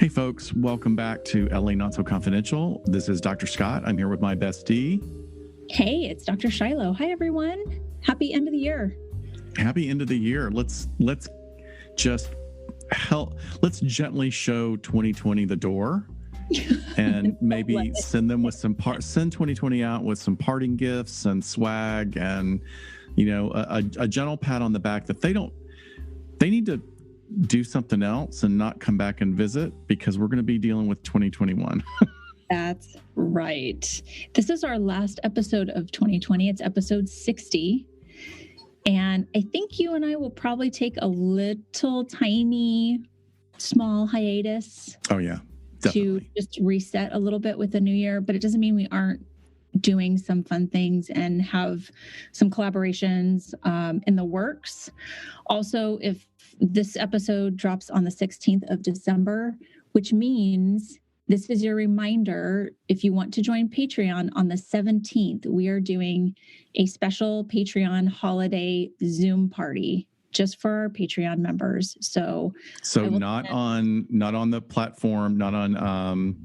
Hey folks, welcome back to LA Not So Confidential. This is Dr. Scott. I'm here with my bestie. Hey, it's Dr. Shiloh. Hi everyone. Happy end of the year. Happy end of the year. Let's gently show 2020 the door and maybe send 2020 out with some parting gifts and swag and a gentle pat on the back that they need to do something else and not come back and visit, because we're going to be dealing with 2021. That's right. This is our last episode of 2020. It's episode 60. And I think you and I will probably take a little tiny, small hiatus. Oh, yeah, definitely. To just reset a little bit with the new year. But it doesn't mean we aren't doing some fun things and have some collaborations in the works. Also, if this episode drops on the 16th of December, which means this is your reminder, if you want to join Patreon on the 17th, we are doing a special Patreon holiday Zoom party just for our Patreon members. So not on the platform, not on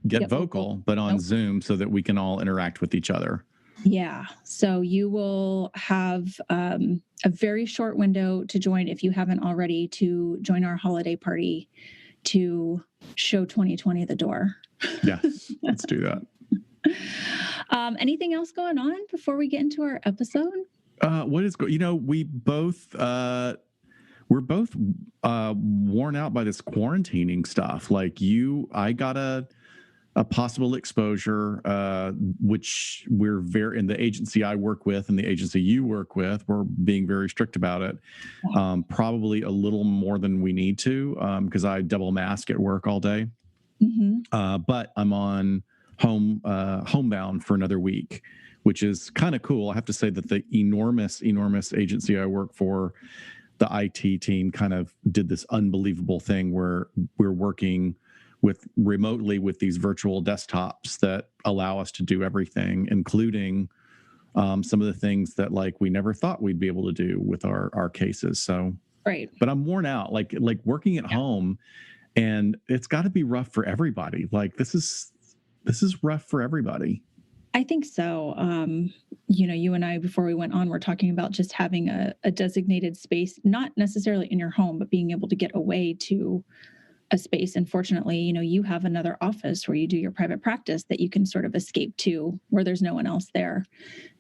Get Vocal, but on Zoom, so that we can all interact with each other. Yeah. So you will have a very short window to join, if you haven't already, to join our holiday party to show 2020 the door. Yes, let's do that. Anything else going on before we get into our episode? We're both worn out by this quarantining stuff. Like I got a possible exposure, which we're very, in the agency I work with and the agency you work with, we're being very strict about it. Probably a little more than we need to, because I double mask at work all day. Mm-hmm. But I'm on homebound for another week, which is kind of cool. I have to say that the enormous agency I work for, the IT team, kind of did this unbelievable thing where we're working remotely with these virtual desktops that allow us to do everything, including some of the things that we never thought we'd be able to do with our cases. So, right. But I'm worn out, like working at home, and it's got to be rough for everybody. This is rough for everybody. I think so. You and I, before we went on, we're talking about just having a designated space, not necessarily in your home, but being able to get away to a space. And fortunately, you have another office where you do your private practice that you can sort of escape to, where there's no one else there.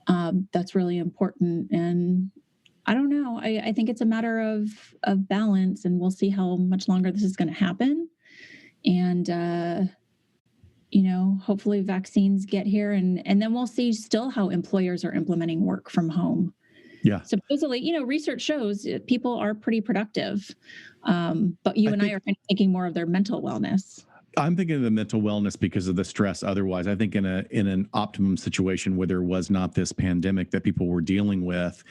That's really important. And I don't know, I think it's a matter of balance, and we'll see how much longer this is going to happen. And, hopefully vaccines get here, and then we'll see still how employers are implementing work from home. Yeah. Supposedly, research shows people are pretty productive. But I are kind of thinking more of their mental wellness. I'm thinking of the mental wellness because of the stress. Otherwise, I think in an optimum situation where there was not this pandemic that people were dealing with,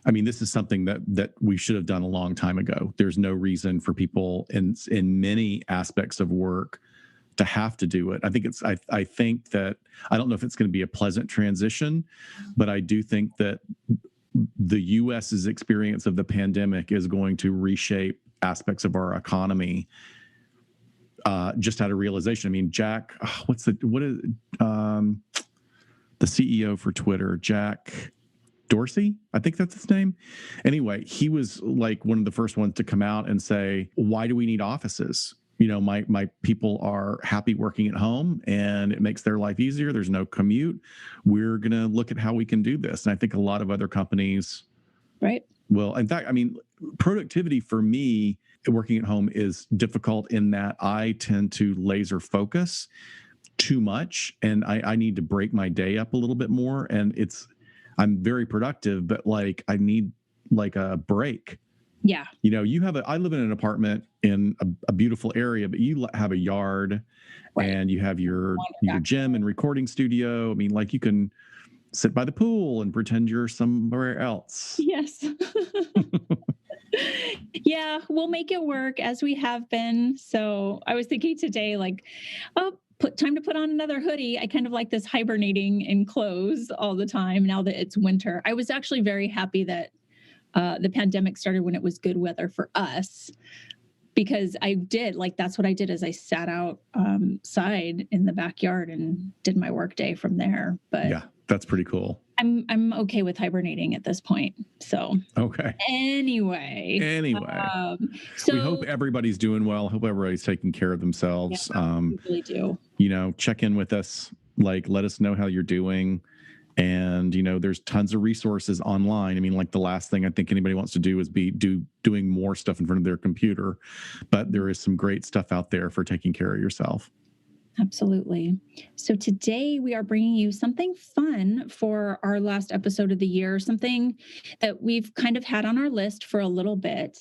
I mean, this is something that we should have done a long time ago. There's no reason for people in many aspects of work to have to do it. I think that I don't know if it's going to be a pleasant transition, but I do think that the U.S.'s experience of the pandemic is going to reshape aspects of our economy, just out of realization. I mean, Jack, the CEO for Twitter, Jack Dorsey, I think that's his name. Anyway, he was one of the first ones to come out and say, why do we need offices? My people are happy working at home, and it makes their life easier. There's no commute. We're going to look at how we can do this. And I think a lot of other companies, right? Well, in fact, I mean, productivity for me working at home is difficult in that I tend to laser focus too much, and I need to break my day up a little bit more. And I'm very productive, but I need a break. Yeah. I live in an apartment in a beautiful area, but you have a yard, right, and you have your gym and recording studio. I mean, you can sit by the pool and pretend you're somewhere else. Yes. Yeah, we'll make it work, as we have been. So I was thinking today, time to put on another hoodie. I kind of like this hibernating in clothes all the time now that it's winter. I was actually very happy that the pandemic started when it was good weather for us. because I did, like, that's what I did, is I sat outside in the backyard and did my work day from there. But Yeah, that's pretty cool. I'm okay with hibernating at this point. So Okay. anyway, We hope everybody's doing well. Hope everybody's taking care of themselves. We really do. Check in with us, like, let us know how you're doing. And, there's tons of resources online. I mean, like, the last thing I think anybody wants to do is be doing more stuff in front of their computer, but there is some great stuff out there for taking care of yourself. Absolutely. So today we are bringing you something fun for our last episode of the year, something that we've kind of had on our list for a little bit,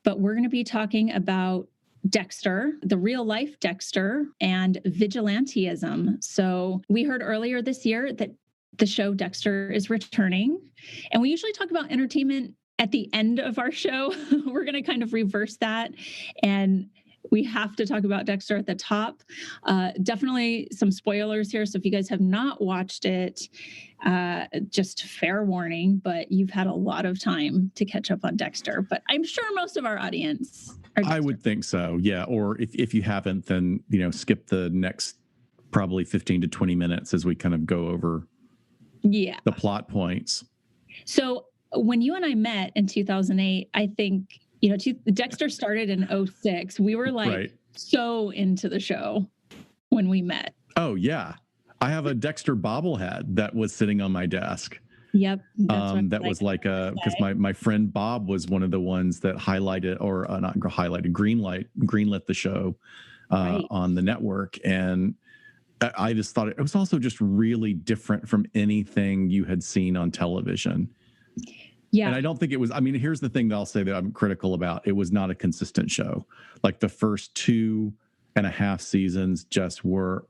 but we're going to be talking about Dexter, the real life Dexter, and vigilantism. So we heard earlier this year that the show Dexter is returning, and we usually talk about entertainment at the end of our show. We're going to kind of reverse that, and we have to talk about Dexter at the top. Definitely some spoilers here. So if you guys have not watched it, just fair warning, but you've had a lot of time to catch up on Dexter. But I'm sure most of our audience are Dexter. I would think so. Yeah. Or if you haven't, then, skip the next probably 15 to 20 minutes as we kind of go over the plot points. So when you and I met in 2008, I think, Dexter started in 2006. We were so into the show when we met. Oh, yeah. I have a Dexter bobblehead that was sitting on my desk. Yep. That was like because my friend Bob was one of the ones that highlighted, or not highlighted, greenlit the show on the network. And I just thought it was also just really different from anything you had seen on television. Yeah. And I don't think it was, here's the thing that I'll say that I'm critical about. It was not a consistent show. Like, the first 2.5 seasons just were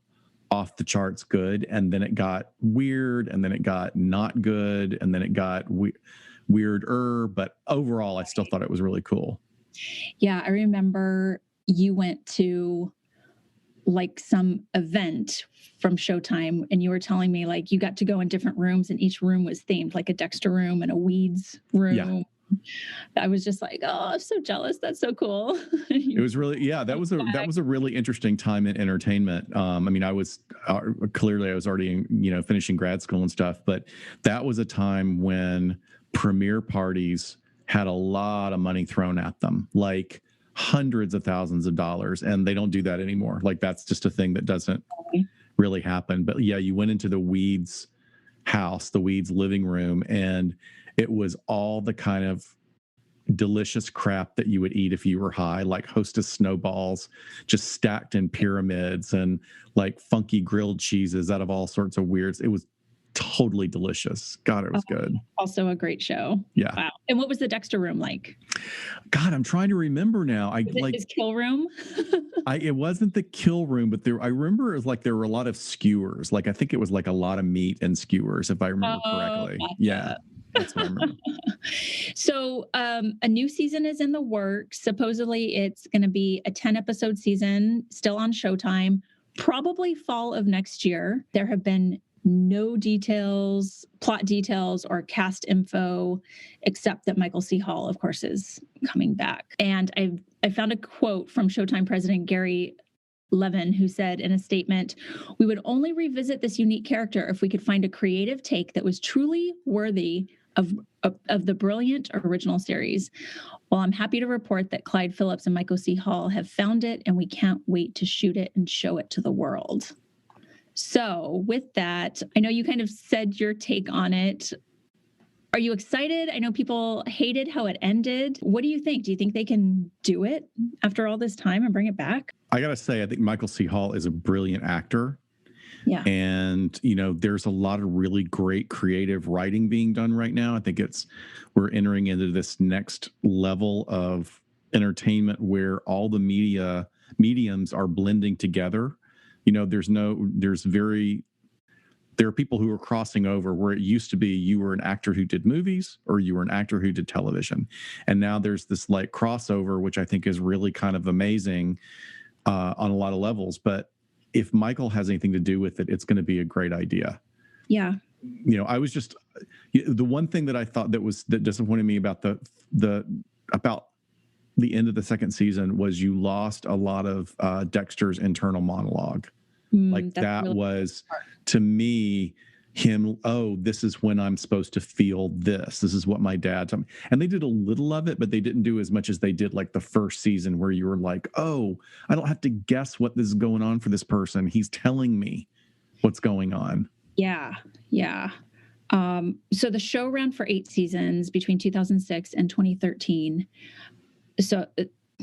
off the charts good. And then it got weird, and then it got not good, and then it got weirder. But overall, I still thought it was really cool. Yeah. I remember you went to like some event from Showtime, and you were telling me, like, you got to go in different rooms and each room was themed, like a Dexter room and a Weeds room. Yeah. I was just like, oh, I'm so jealous. That's so cool. It was really, that was a really interesting time in entertainment. I was already, finishing grad school and stuff, but that was a time when premiere parties had a lot of money thrown at them, like hundreds of thousands of dollars, and they don't do that anymore. Like, that's just a thing that doesn't really happen. But yeah, you went into the Weeds house, the Weeds living room, and it was all the kind of delicious crap that you would eat if you were high, like Hostess snowballs just stacked in pyramids, and like funky grilled cheeses out of all sorts of weirds. It was totally delicious. God, it was good. Also a great show. Yeah. Wow. And what was the Dexter room like? God, I'm trying to remember now. His kill room? It wasn't the kill room, but I remember it was like there were a lot of skewers. Like, I think it was like a lot of meat and skewers, if I remember correctly. Gotcha. Yeah. That's what I remember. So a new season is in the works. Supposedly it's going to be a 10-episode season, still on Showtime, probably fall of next year. There have been no details, plot details, or cast info, except that Michael C. Hall, of course, is coming back. And I found a quote from Showtime president Gary Levin, who said in a statement, "We would only revisit this unique character if we could find a creative take that was truly worthy of the brilliant original series. Well, I'm happy to report that Clyde Phillips and Michael C. Hall have found it, and we can't wait to shoot it and show it to the world." So with that, I know you kind of said your take on it. Are you excited? I know people hated how it ended. What do you think? Do you think they can do it after all this time and bring it back? I got to say, I think Michael C. Hall is a brilliant actor. Yeah. And, there's a lot of really great creative writing being done right now. I think we're entering into this next level of entertainment where all the mediums are blending together. There are people who are crossing over where it used to be you were an actor who did movies or you were an actor who did television. And now there's this like crossover, which I think is really kind of amazing on a lot of levels. But if Michael has anything to do with it, it's going to be a great idea. Yeah. I was just, the one thing that I thought that disappointed me about the the end of the second season was you lost a lot of Dexter's internal monologue. Like that really was, to me, him, oh, this is when I'm supposed to feel this. This is what my dad told me. And they did a little of it, but they didn't do as much as they did like the first season, where you were like, oh, I don't have to guess what this is going on for this person. He's telling me what's going on. Yeah. So the show ran for 8 seasons between 2006 and 2013. So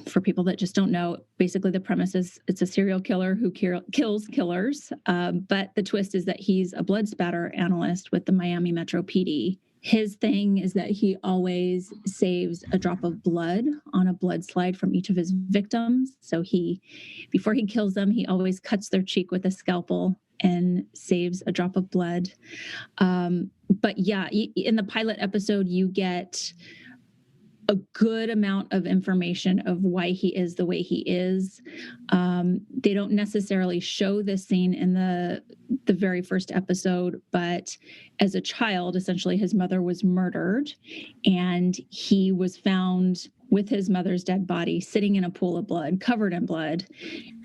for people that just don't know, basically the premise is it's a serial killer who kills killers. But the twist is that he's a blood spatter analyst with the Miami Metro PD. His thing is that he always saves a drop of blood on a blood slide from each of his victims. So before he kills them, he always cuts their cheek with a scalpel and saves a drop of blood. But yeah, in the pilot episode, you get a good amount of information of why he is the way he is. They don't necessarily show this scene in the very first episode, but as a child, essentially his mother was murdered, and he was found with his mother's dead body sitting in a pool of blood, covered in blood.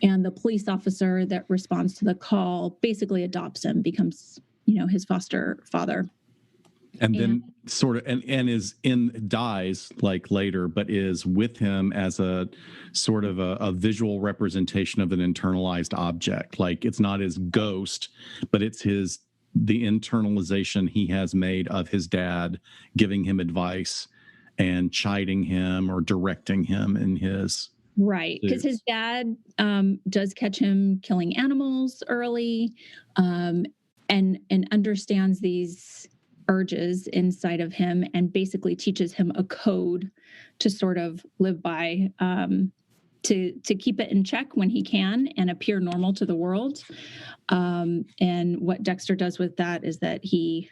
And the police officer that responds to the call basically adopts him, becomes, his foster father. And then sort of and dies like later, but is with him as a sort of a visual representation of an internalized object. Like it's not his ghost, but it's the internalization he has made of his dad, giving him advice and chiding him or directing him in his. Right, because his dad does catch him killing animals early, and understands these urges inside of him, and basically teaches him a code to sort of live by, to keep it in check when he can and appear normal to the world. And what Dexter does with that is that he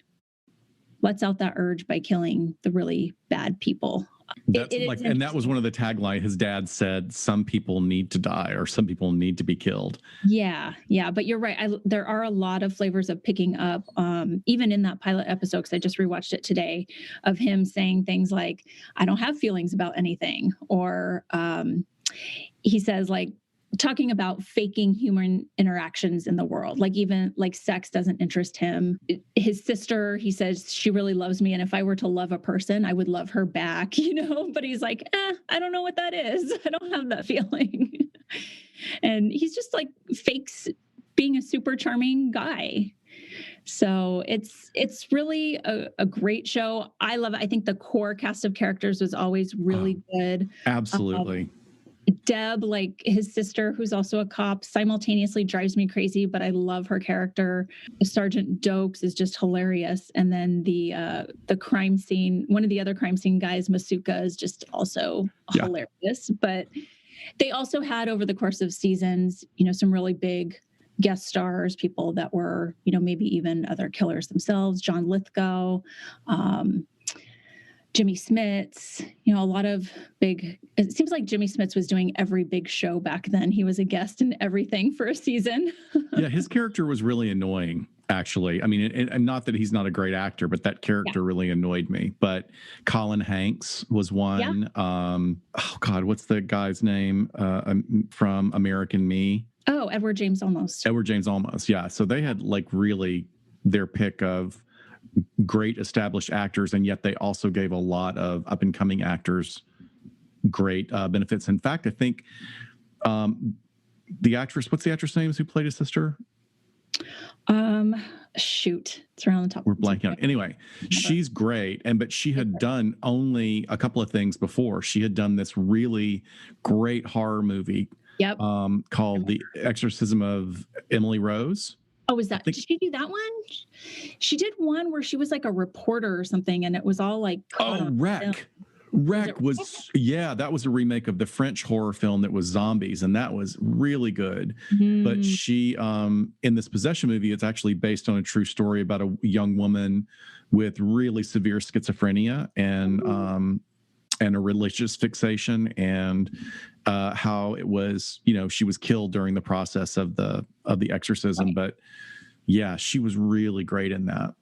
lets out that urge by killing the really bad people. And that was one of the tagline. His dad said, "Some people need to die, or some people need to be killed." Yeah. But you're right. There are a lot of flavors of picking up, even in that pilot episode, because I just rewatched it today, of him saying things like, "I don't have feelings about anything," or he says, like, talking about faking human interactions in the world, like even like sex doesn't interest him. His sister, he says, she really loves me, and if I were to love a person, I would love her back, but he's like, I don't know what that is. I don't have that feeling. And he's just like fakes being a super charming guy. So it's really a great show. I love it. I think the core cast of characters was always really good. Absolutely. Deb, like his sister, who's also a cop, simultaneously drives me crazy, but I love her character. Sergeant Dokes is just hilarious. And then the crime scene, one of the other crime scene guys, Masuka, is just also hilarious. But they also had, over the course of seasons, some really big guest stars, people that were, maybe even other killers themselves. John Lithgow, Jimmy Smits, a lot of big, it seems like Jimmy Smits was doing every big show back then. He was a guest in everything for a season. Yeah, his character was really annoying, actually. I mean, and not that he's not a great actor, but that character really annoyed me. But Colin Hanks was one. Yeah. Oh, God, what's the guy's name from American Me? Oh, Edward James Olmos. Yeah. So they had like really their pick of great established actors, and yet they also gave a lot of up and coming actors great benefits. In fact, I think the actress, what's the actress' name who played his sister? Shoot, it's around the top. We're blanking out. Anyway, she's great, but she had done only a couple of things before. She had done this really great horror movie called The Exorcism of Emily Rose. Oh, did she do that one? She did one where she was like a reporter or something, and it was all like... Wreck. Wreck was that was a remake of the French horror film that was zombies, and that was really good. But she, in this Possession movie, it's actually based on a true story about a young woman with really severe schizophrenia and a religious fixation, and how it was, she was killed during the process of the exorcism. Right. But yeah, she was really great in that.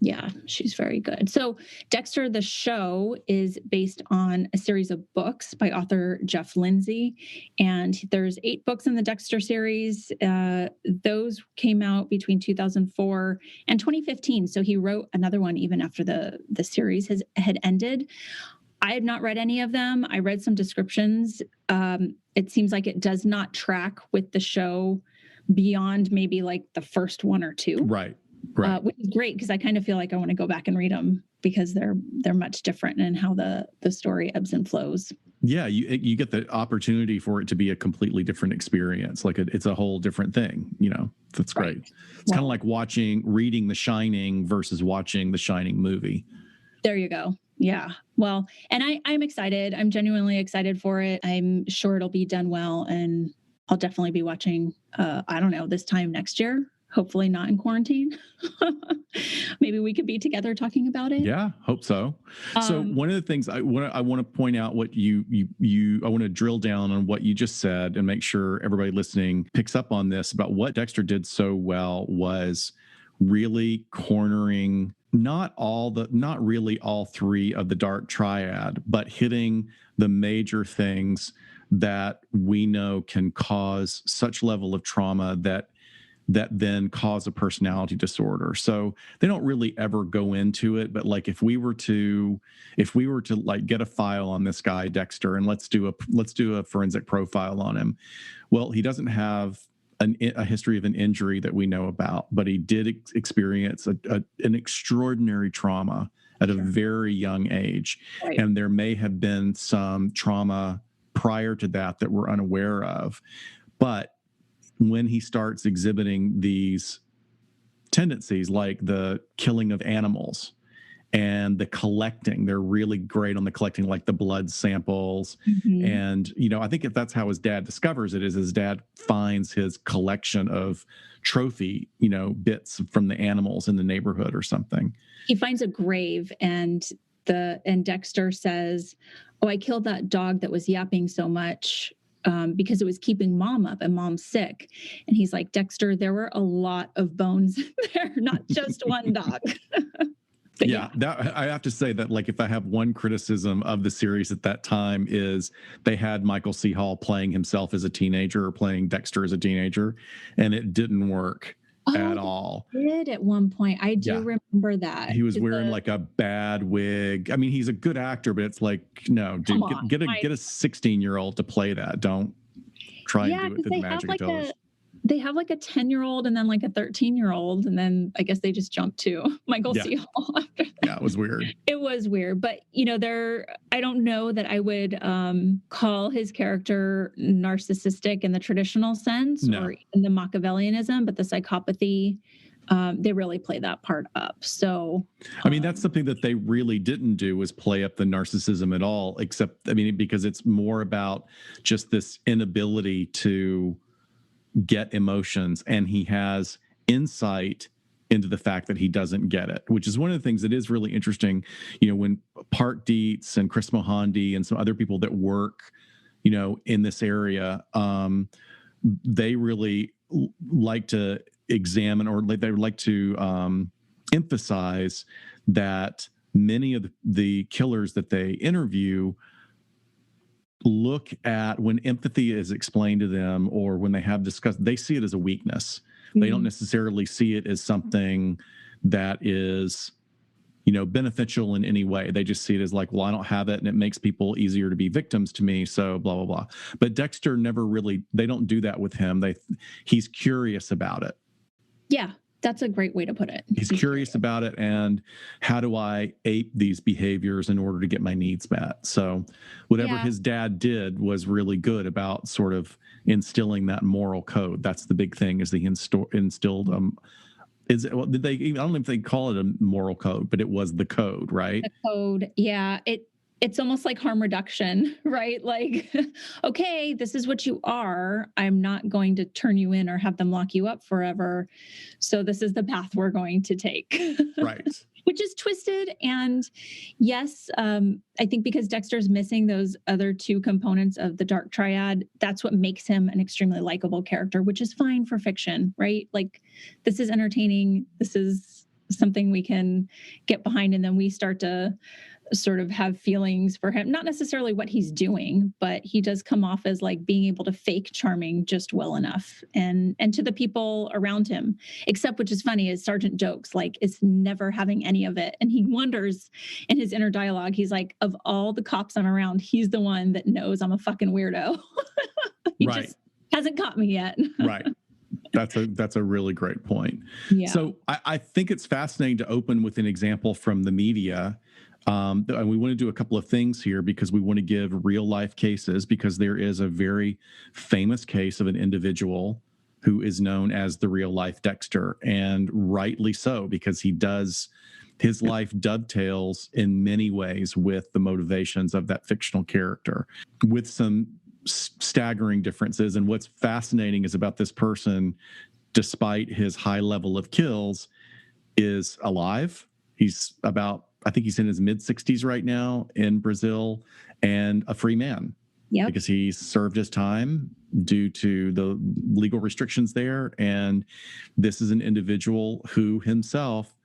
Yeah, she's very good. So, Dexter, the show, is based on a series of books by author Jeff Lindsay. And there's 8 books in the Dexter series. Those came out between 2004 and 2015. So, he wrote another one even after the series had ended. I had not read any of them. I read some descriptions. It seems like it does not track with the show beyond maybe like the first one or two. Right. Which is great because I kind of feel like I want to go back and read them because they're much different in how the story ebbs and flows. Yeah, you get the opportunity for it to be a completely different experience. Like it's a whole different thing. That's great. Right. It's kind of like reading The Shining versus watching the Shining movie. There you go. Yeah. Well, and I'm excited. I'm genuinely excited for it. I'm sure it'll be done well, and I'll definitely be watching. I don't know, this time next year. Hopefully not in quarantine. Maybe we could be together talking about it. Yeah, hope so. So one of the things I want to point out what I want to drill down on what you just said and make sure everybody listening picks up on this about what Dexter did so well was really cornering not really all 3 of the dark triad, but hitting the major things that we know can cause such level of trauma that then cause a personality disorder. So they don't really ever go into it, but like if we were to like get a file on this guy Dexter and let's do a forensic profile on him. Well, he doesn't have a history of an injury that we know about, but he did experience an extraordinary trauma at a very young age. Right. And there may have been some trauma prior to that we're unaware of. But when he starts exhibiting these tendencies like the killing of animals and the collecting, they're really great on the collecting, like the blood samples. Mm-hmm. And, I think if that's how his dad discovers it, is his dad finds his collection of trophy, bits from the animals in the neighborhood or something. He finds a grave and Dexter says, "Oh, I killed that dog that was yapping so much because it was keeping mom up and mom's sick." And he's like, "Dexter, there were a lot of bones there, not just one dog." Yeah, that I have to say that, like, if I have one criticism of the series at that time is they had Michael C. Hall playing himself as a teenager or playing Dexter as a teenager, and it didn't work at all. It did at one point. I do remember that. He was wearing like a bad wig. I mean, he's a good actor, but it's like, no, dude, get a 16-year-old to play that. Don't try and do it to the magic television. They have like a 10-year-old and then like a 13-year-old. And then I guess they just jumped to Michael C. Hall after that. Yeah, it was weird. It was weird. But, I don't know that I would call his character narcissistic in the traditional sense or in the Machiavellianism, but the psychopathy, they really play that part up. So, I mean, that's something that they really didn't do was play up the narcissism at all, except, because it's more about just this inability to get emotions, and he has insight into the fact that he doesn't get it, which is one of the things that is really interesting. When Park Dietz and Chris Mohandi and some other people that work, in this area, they really like to examine, or they would like to emphasize that many of the killers that they interview look at, when empathy is explained to them or when they have discussed, they see it as a weakness. Mm-hmm. They don't necessarily see it as something that is, beneficial in any way. They just see it as like, well, I don't have it and it makes people easier to be victims to me. So blah, blah, blah. But Dexter they don't do that with him. He's curious about it. Yeah. That's a great way to put it. He's curious about it, and how do I ape these behaviors in order to get my needs met? So whatever his dad did was really good about sort of instilling that moral code. That's the big thing, is he instilled did they even, I don't know if they call it a moral code, but it was the code, right? The code. Yeah. It's almost like harm reduction, right? Like, okay, this is what you are. I'm not going to turn you in or have them lock you up forever. So this is the path we're going to take. Right. Which is twisted. And yes, I think because Dexter's missing those other 2 components of the dark triad, that's what makes him an extremely likable character, which is fine for fiction, right? Like, this is entertaining. This is something we can get behind, and then we start to sort of have feelings for him. Not necessarily what he's doing, but he does come off as like being able to fake charming just well enough, and to the people around him. Except, which is funny, is Sergeant Jokes like is never having any of it, and he wonders in his inner dialogue. He's like, of all the cops I'm around, he's the one that knows I'm a fucking weirdo. He Right. just hasn't caught me yet. Right. That's a really great point. Yeah. So I think it's fascinating to open with an example from the media. And we want to do a couple of things here because we want to give real life cases, because there is a very famous case of an individual who is known as the real life Dexter, and rightly so, because his life dovetails in many ways with the motivations of that fictional character, with some staggering differences. And what's fascinating is about this person, despite his high level of kills, is alive. I think he's in his mid 60s right now in Brazil, and a free man. Yep. Because he served his time due to the legal restrictions there. And this is an individual who himself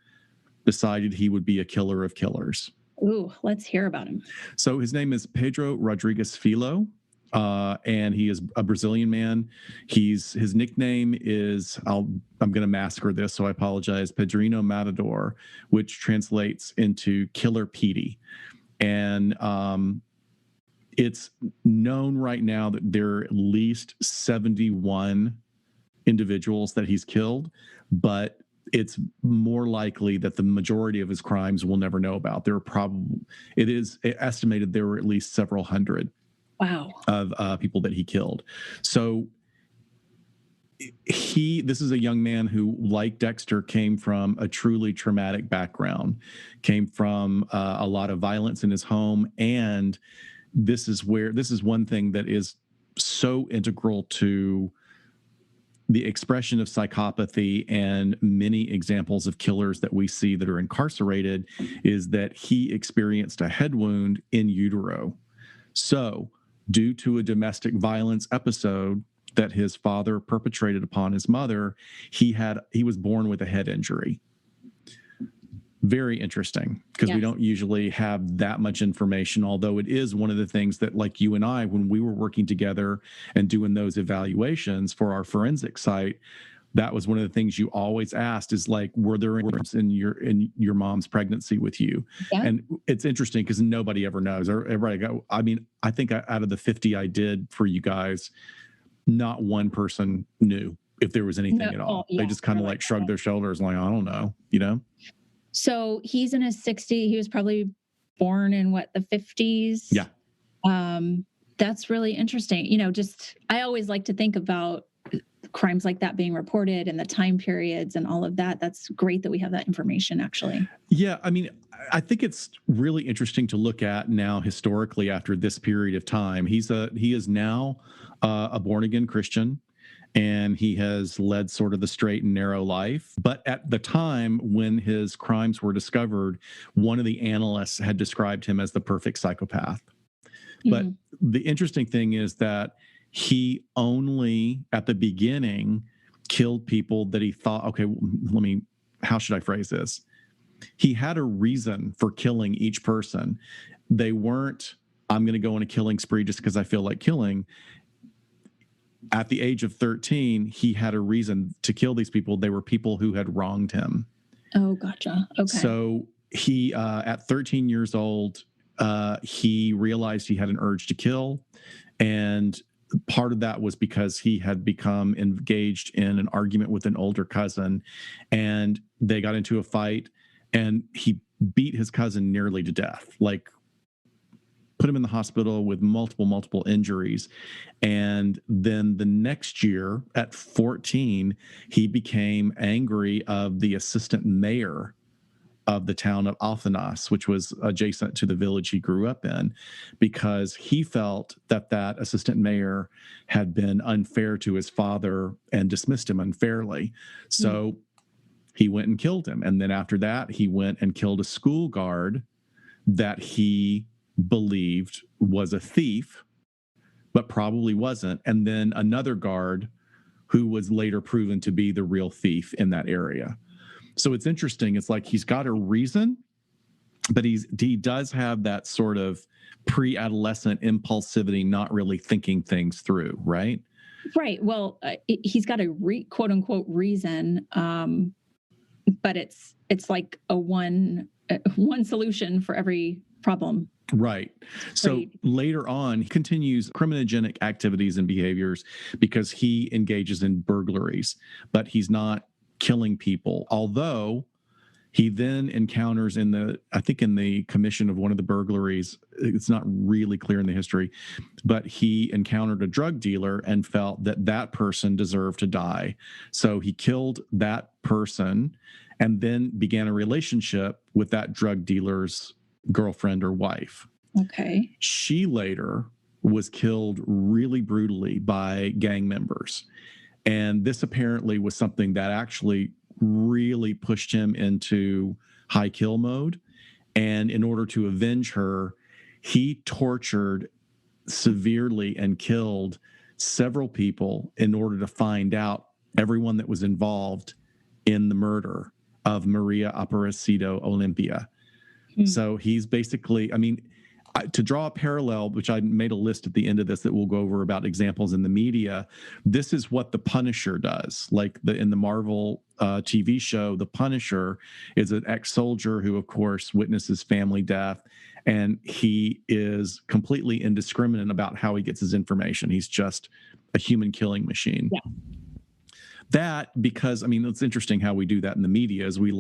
decided he would be a killer of killers. Ooh, let's hear about him. So his name is Pedro Rodrigues Filho. And he is a Brazilian man. His nickname is, I'm going to massacre this, so I apologize, Pedrinho Matador, which translates into Killer Petey. And it's known right now that there are at least 71 individuals that he's killed, but it's more likely that the majority of his crimes we'll never know about. It is estimated there were at least several hundred. Wow. Of people that he killed. So this is a young man who, like Dexter, came from a truly traumatic background, came from a lot of violence in his home. And this is one thing that is so integral to the expression of psychopathy and many examples of killers that we see that are incarcerated, is that he experienced a head wound in utero. So, due to a domestic violence episode that his father perpetrated upon his mother, he was born with a head injury. Very interesting, because we don't usually have that much information, although it is one of the things that, like you and I, when we were working together and doing those evaluations for our forensic site, that was one of the things you always asked, is like, were there any in your mom's pregnancy with you? Yeah. And it's interesting because nobody ever knows. I think out of the 50 I did for you guys, not one person knew if there was anything at all. Yeah, they just kind of like shrugged their shoulders, like, I don't know, So he's in his 60s. He was probably born in the 50s. Yeah. That's really interesting. I always like to think about crimes like that being reported and the time periods and all of that. That's great that we have that information, actually. Yeah. I mean, I think it's really interesting to look at now historically after this period of time. He is now a born-again Christian, and he has led sort of the straight and narrow life. But at the time when his crimes were discovered, one of the analysts had described him as the perfect psychopath. Mm-hmm. But the interesting thing is that he only, at the beginning, killed people that he thought, okay, how should I phrase this? He had a reason for killing each person. They weren't, I'm going to go on a killing spree just because I feel like killing. At the age of 13, he had a reason to kill these people. They were people who had wronged him. Oh, gotcha. Okay. So he, at 13 years old, he realized he had an urge to kill. And part of that was because he had become engaged in an argument with an older cousin, and they got into a fight, and he beat his cousin nearly to death, like put him in the hospital with multiple injuries. And then the next year at 14, he became angry of the assistant mayor of the town of Alphenas, which was adjacent to the village he grew up in, because he felt that assistant mayor had been unfair to his father and dismissed him unfairly. So he went and killed him. And then after that, he went and killed a school guard that he believed was a thief, but probably wasn't. And then another guard who was later proven to be the real thief in that area. So it's interesting. It's like he's got a reason, but he does have that sort of pre-adolescent impulsivity, not really thinking things through, right? Right. Well, he's got a quote unquote reason, but it's like a one solution for every problem. Right. So later on, he continues criminogenic activities and behaviors because he engages in burglaries, but he's not killing people. Although he then encounters in the commission of one of the burglaries, it's not really clear in the history, but he encountered a drug dealer and felt that person deserved to die. So he killed that person and then began a relationship with that drug dealer's girlfriend or wife. Okay. She later was killed really brutally by gang members. And this apparently was something that actually really pushed him into high kill mode. And in order to avenge her, he tortured severely and killed several people in order to find out everyone that was involved in the murder of Maria Aparecido Olympia. So he's basically, to draw a parallel, which I made a list at the end of this that we'll go over about examples in the media, this is what the Punisher does. Like in the Marvel TV show, the Punisher is an ex-soldier who, of course, witnesses family death, and he is completely indiscriminate about how he gets his information. He's just a human killing machine. Yeah. That, because, it's interesting how we do that in the media, is we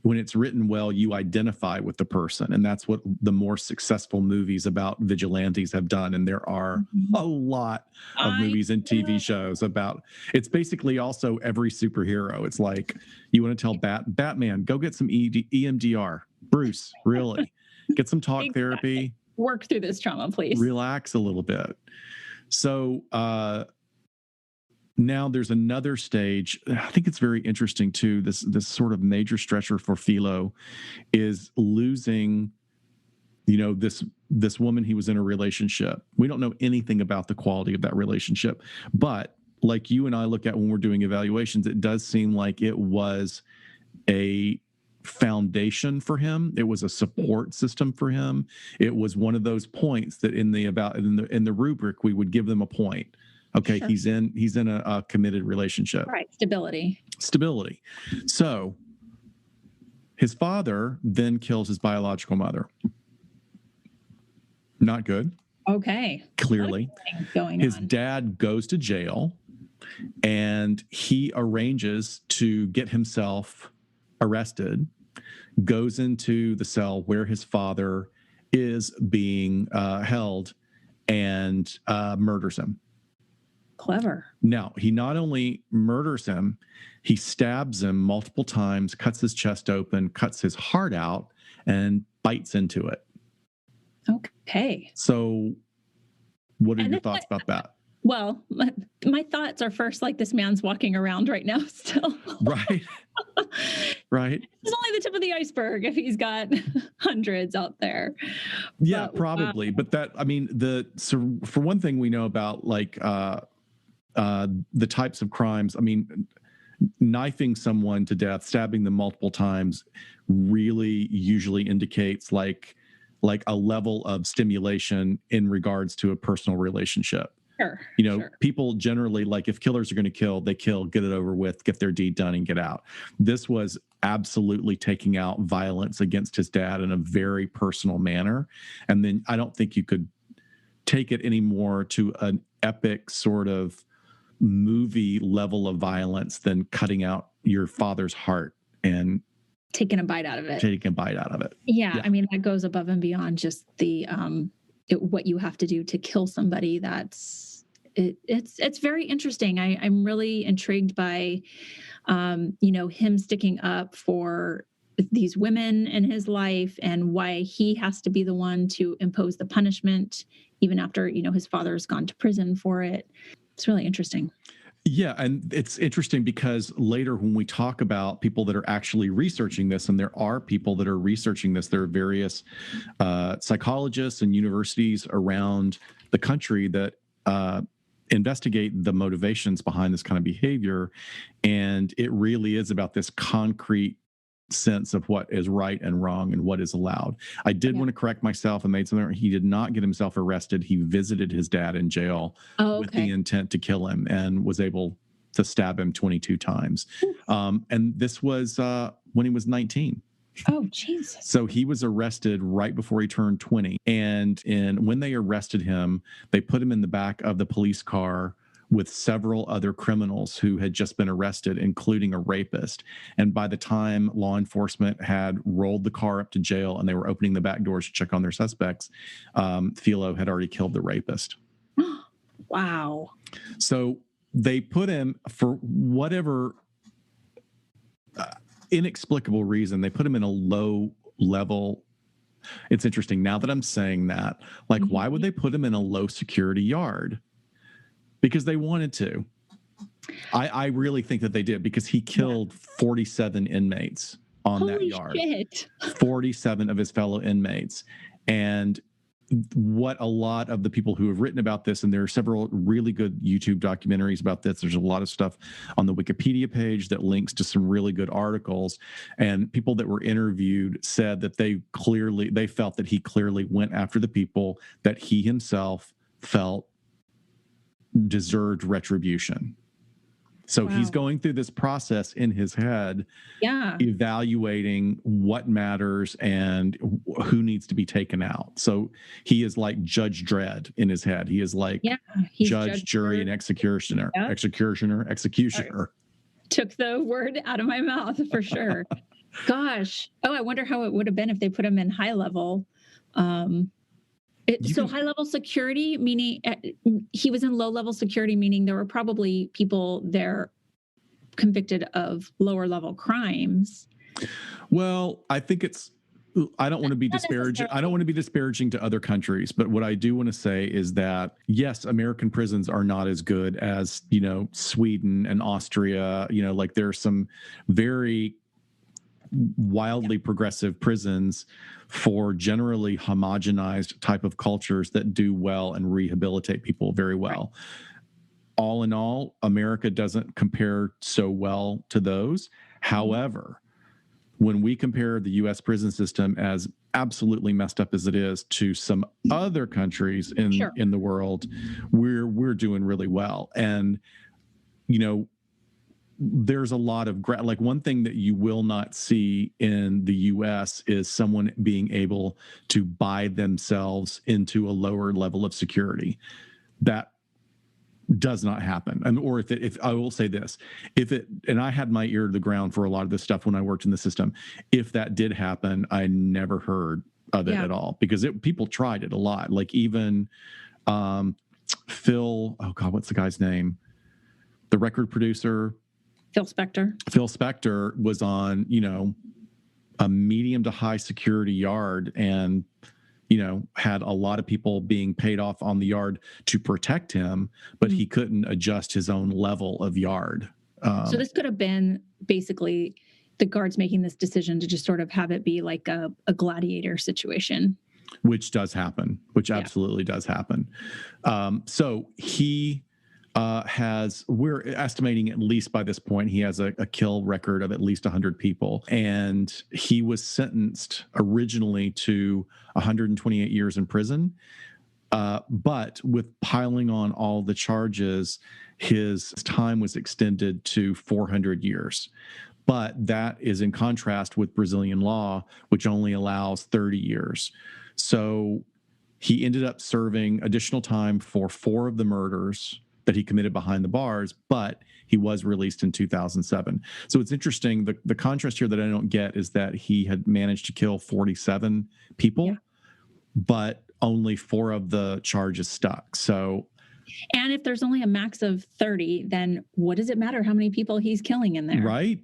when it's written well, you identify with the person. And that's what the more successful movies about vigilantes have done. And there are a lot of movies and TV shows about, it's basically also every superhero. It's like, you want to tell Batman, go get some EMDR. Bruce, really? Get some talk therapy. Work through this trauma, please. Relax a little bit. So, now there's another stage. I think it's very interesting too. This sort of major stretcher for Philo is losing, this woman he was in a relationship. We don't know anything about the quality of that relationship, but like you and I look at when we're doing evaluations, it does seem like it was a foundation for him. It was a support system for him. It was one of those points that in the rubric we would give them a point. Okay, sure. He's in a committed relationship. Right, stability. So his father then kills his biological mother. Not good. Okay. Clearly. His dad goes to jail, and he arranges to get himself arrested, goes into the cell where his father is being held, and murders him. Clever. Now, he not only murders him, he stabs him multiple times, cuts his chest open, cuts his heart out, and bites into it. Okay. So what are your thoughts about that? Well, my thoughts are first, like, this man's walking around right now still. Right. Right. It's only the tip of the iceberg if he's got hundreds out there. Yeah, but, probably. But that, so for one thing, we know about the types of crimes. Knifing someone to death, stabbing them multiple times really usually indicates like a level of stimulation in regards to a personal relationship. Sure. People generally, like, if killers are going to kill, they kill, get it over with, get their deed done and get out. This was absolutely taking out violence against his dad in a very personal manner. And then I don't think you could take it anymore to an epic sort of movie level of violence than cutting out your father's heart and taking a bite out of it. Yeah. That goes above and beyond just the what you have to do to kill somebody. It's very interesting. I'm really intrigued by him sticking up for these women in his life and why he has to be the one to impose the punishment even after his father's gone to prison for it. It's really interesting. Yeah, and it's interesting because later when we talk about people that are actually researching this, and there are people that are researching this, there are various psychologists and universities around the country that investigate the motivations behind this kind of behavior. And it really is about this concrete sense of what is right and wrong and what is allowed. I did want to correct myself and made something. He did not get himself arrested. He visited his dad in jail with the intent to kill him and was able to stab him 22 times. And this was when he was 19. Oh, Jesus. So he was arrested right before he turned 20. And when they arrested him, they put him in the back of the police car with several other criminals who had just been arrested, including a rapist. And by the time law enforcement had rolled the car up to jail and they were opening the back doors to check on their suspects, Philo had already killed the rapist. Wow. So they put him, for whatever inexplicable reason, they put him in a low level. It's interesting now that I'm saying that, like, why would they put him in a low security yard? Because they wanted to. I really think that they did, because he killed 47 inmates on that yard. Shit. 47 of his fellow inmates. And what a lot of the people who have written about this, and there are several really good YouTube documentaries about this. There's a lot of stuff on the Wikipedia page that links to some really good articles, and people that were interviewed said that they felt that he clearly went after the people that he himself felt deserved retribution. So he's going through this process in his head, evaluating what matters and who needs to be taken out. So he is like Judge Dredd in his head. He is like judge, jury, and executioner. Executioner. Took the word out of my mouth for sure. Gosh. Oh, I wonder how it would have been if they put him in high level. High level security, meaning he was in low level security, meaning there were probably people there convicted of lower level crimes. Well, I think I don't want to be disparaging. I don't want to be disparaging to other countries, but what I do want to say is that, yes, American prisons are not as good as, Sweden and Austria. Like, there are some very wildly progressive prisons for generally homogenized type of cultures that do well and rehabilitate people very well. All in all, America doesn't compare so well to those. However, when we compare the U.S. prison system, as absolutely messed up as it is, to some other countries in the world, we're doing really well. And there's a lot of like, one thing that you will not see in the US is someone being able to buy themselves into a lower level of security. That does not happen. Or if I will say this, and I had my ear to the ground for a lot of this stuff when I worked in the system, if that did happen, I never heard of it at all, because people tried it a lot. Like, even Phil, oh God, what's the guy's name? The record producer, Phil Spector. Phil Spector was on, a medium to high security yard, and, had a lot of people being paid off on the yard to protect him, but he couldn't adjust his own level of yard. So this could have been basically the guards making this decision to just sort of have it be like a gladiator situation. Which does happen, absolutely does happen. So he we're estimating, at least by this point, he has a kill record of at least 100 people. And he was sentenced originally to 128 years in prison. But with piling on all the charges, his time was extended to 400 years. But that is in contrast with Brazilian law, which only allows 30 years. So he ended up serving additional time for 4 of the murders that he committed behind the bars, but he was released in 2007. So it's interesting. The contrast here that I don't get is that he had managed to kill 47 people, but only 4 of the charges stuck. So, and if there's only a max of 30, then what does it matter how many people he's killing in there? Right.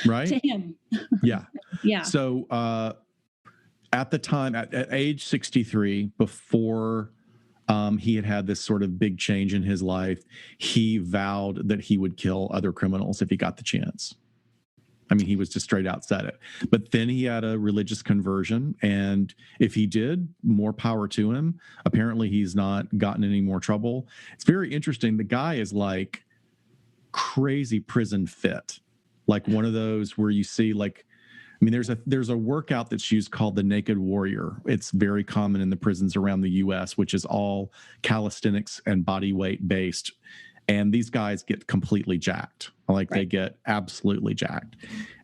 Right. To him. Yeah. Yeah. So at the time, at age 63, before he had this sort of big change in his life, he vowed that he would kill other criminals if he got the chance. I mean, he was just straight out said it. But then he had a religious conversion. And if he did, more power to him. Apparently, he's not gotten any more trouble. It's very interesting. The guy is like crazy prison fit, like one of those where you see like, I mean, there's a workout that's used called the Naked Warrior. It's very common in the prisons around the U.S., which is all calisthenics and body weight based. And these guys get completely jacked. Like they get absolutely jacked.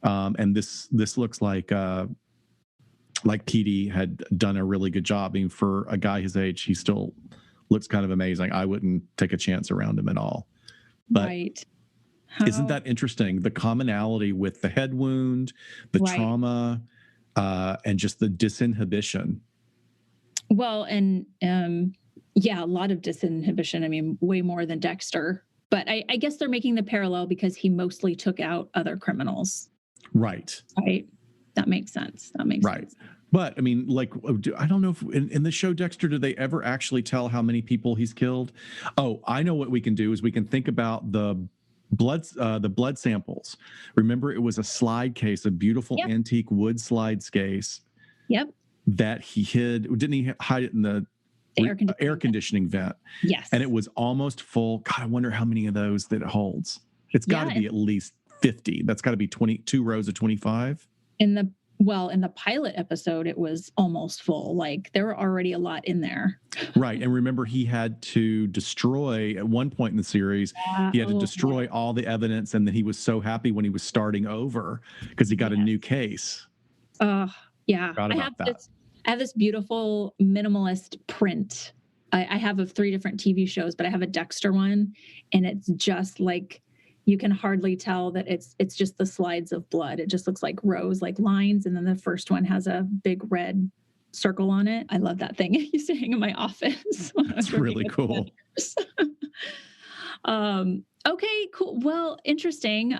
And this looks like PD had done a really good job. I mean, for a guy his age, he still looks kind of amazing. I wouldn't take a chance around him at all. But isn't that interesting? The commonality with the head wound, the trauma, and just the disinhibition. Well, and yeah, a lot of disinhibition. I mean, way more than Dexter. But I guess they're making the parallel because he mostly took out other criminals. Right. Right. That makes sense. Sense. But I mean, like, I don't know if in the show Dexter, do they ever actually tell how many people he's killed? Oh, I know what we can do is we can think about the blood samples. Remember, it was a slide case, a beautiful antique wood slide case. Yep. That he hid. Didn't he hide it in the air conditioning vent? Yes. And it was almost full. God, I wonder how many of those that it holds. It's got to be at least 50. That's got to be 22 rows of 25. In the pilot episode, it was almost full. Like there were already a lot in there. Right. And remember, he had to destroy at one point in the series, he had to destroy all the evidence. And then he was so happy when he was starting over because he got a new case. Yeah. I have this beautiful minimalist print. I have of 3 different TV shows, but I have a Dexter one, and it's just like, you can hardly tell that it's just the slides of blood. It just looks like rows, like lines. And then the first one has a big red circle on it. I love that thing. It used to hang in my office. That's really cool. Okay, cool. Well, interesting.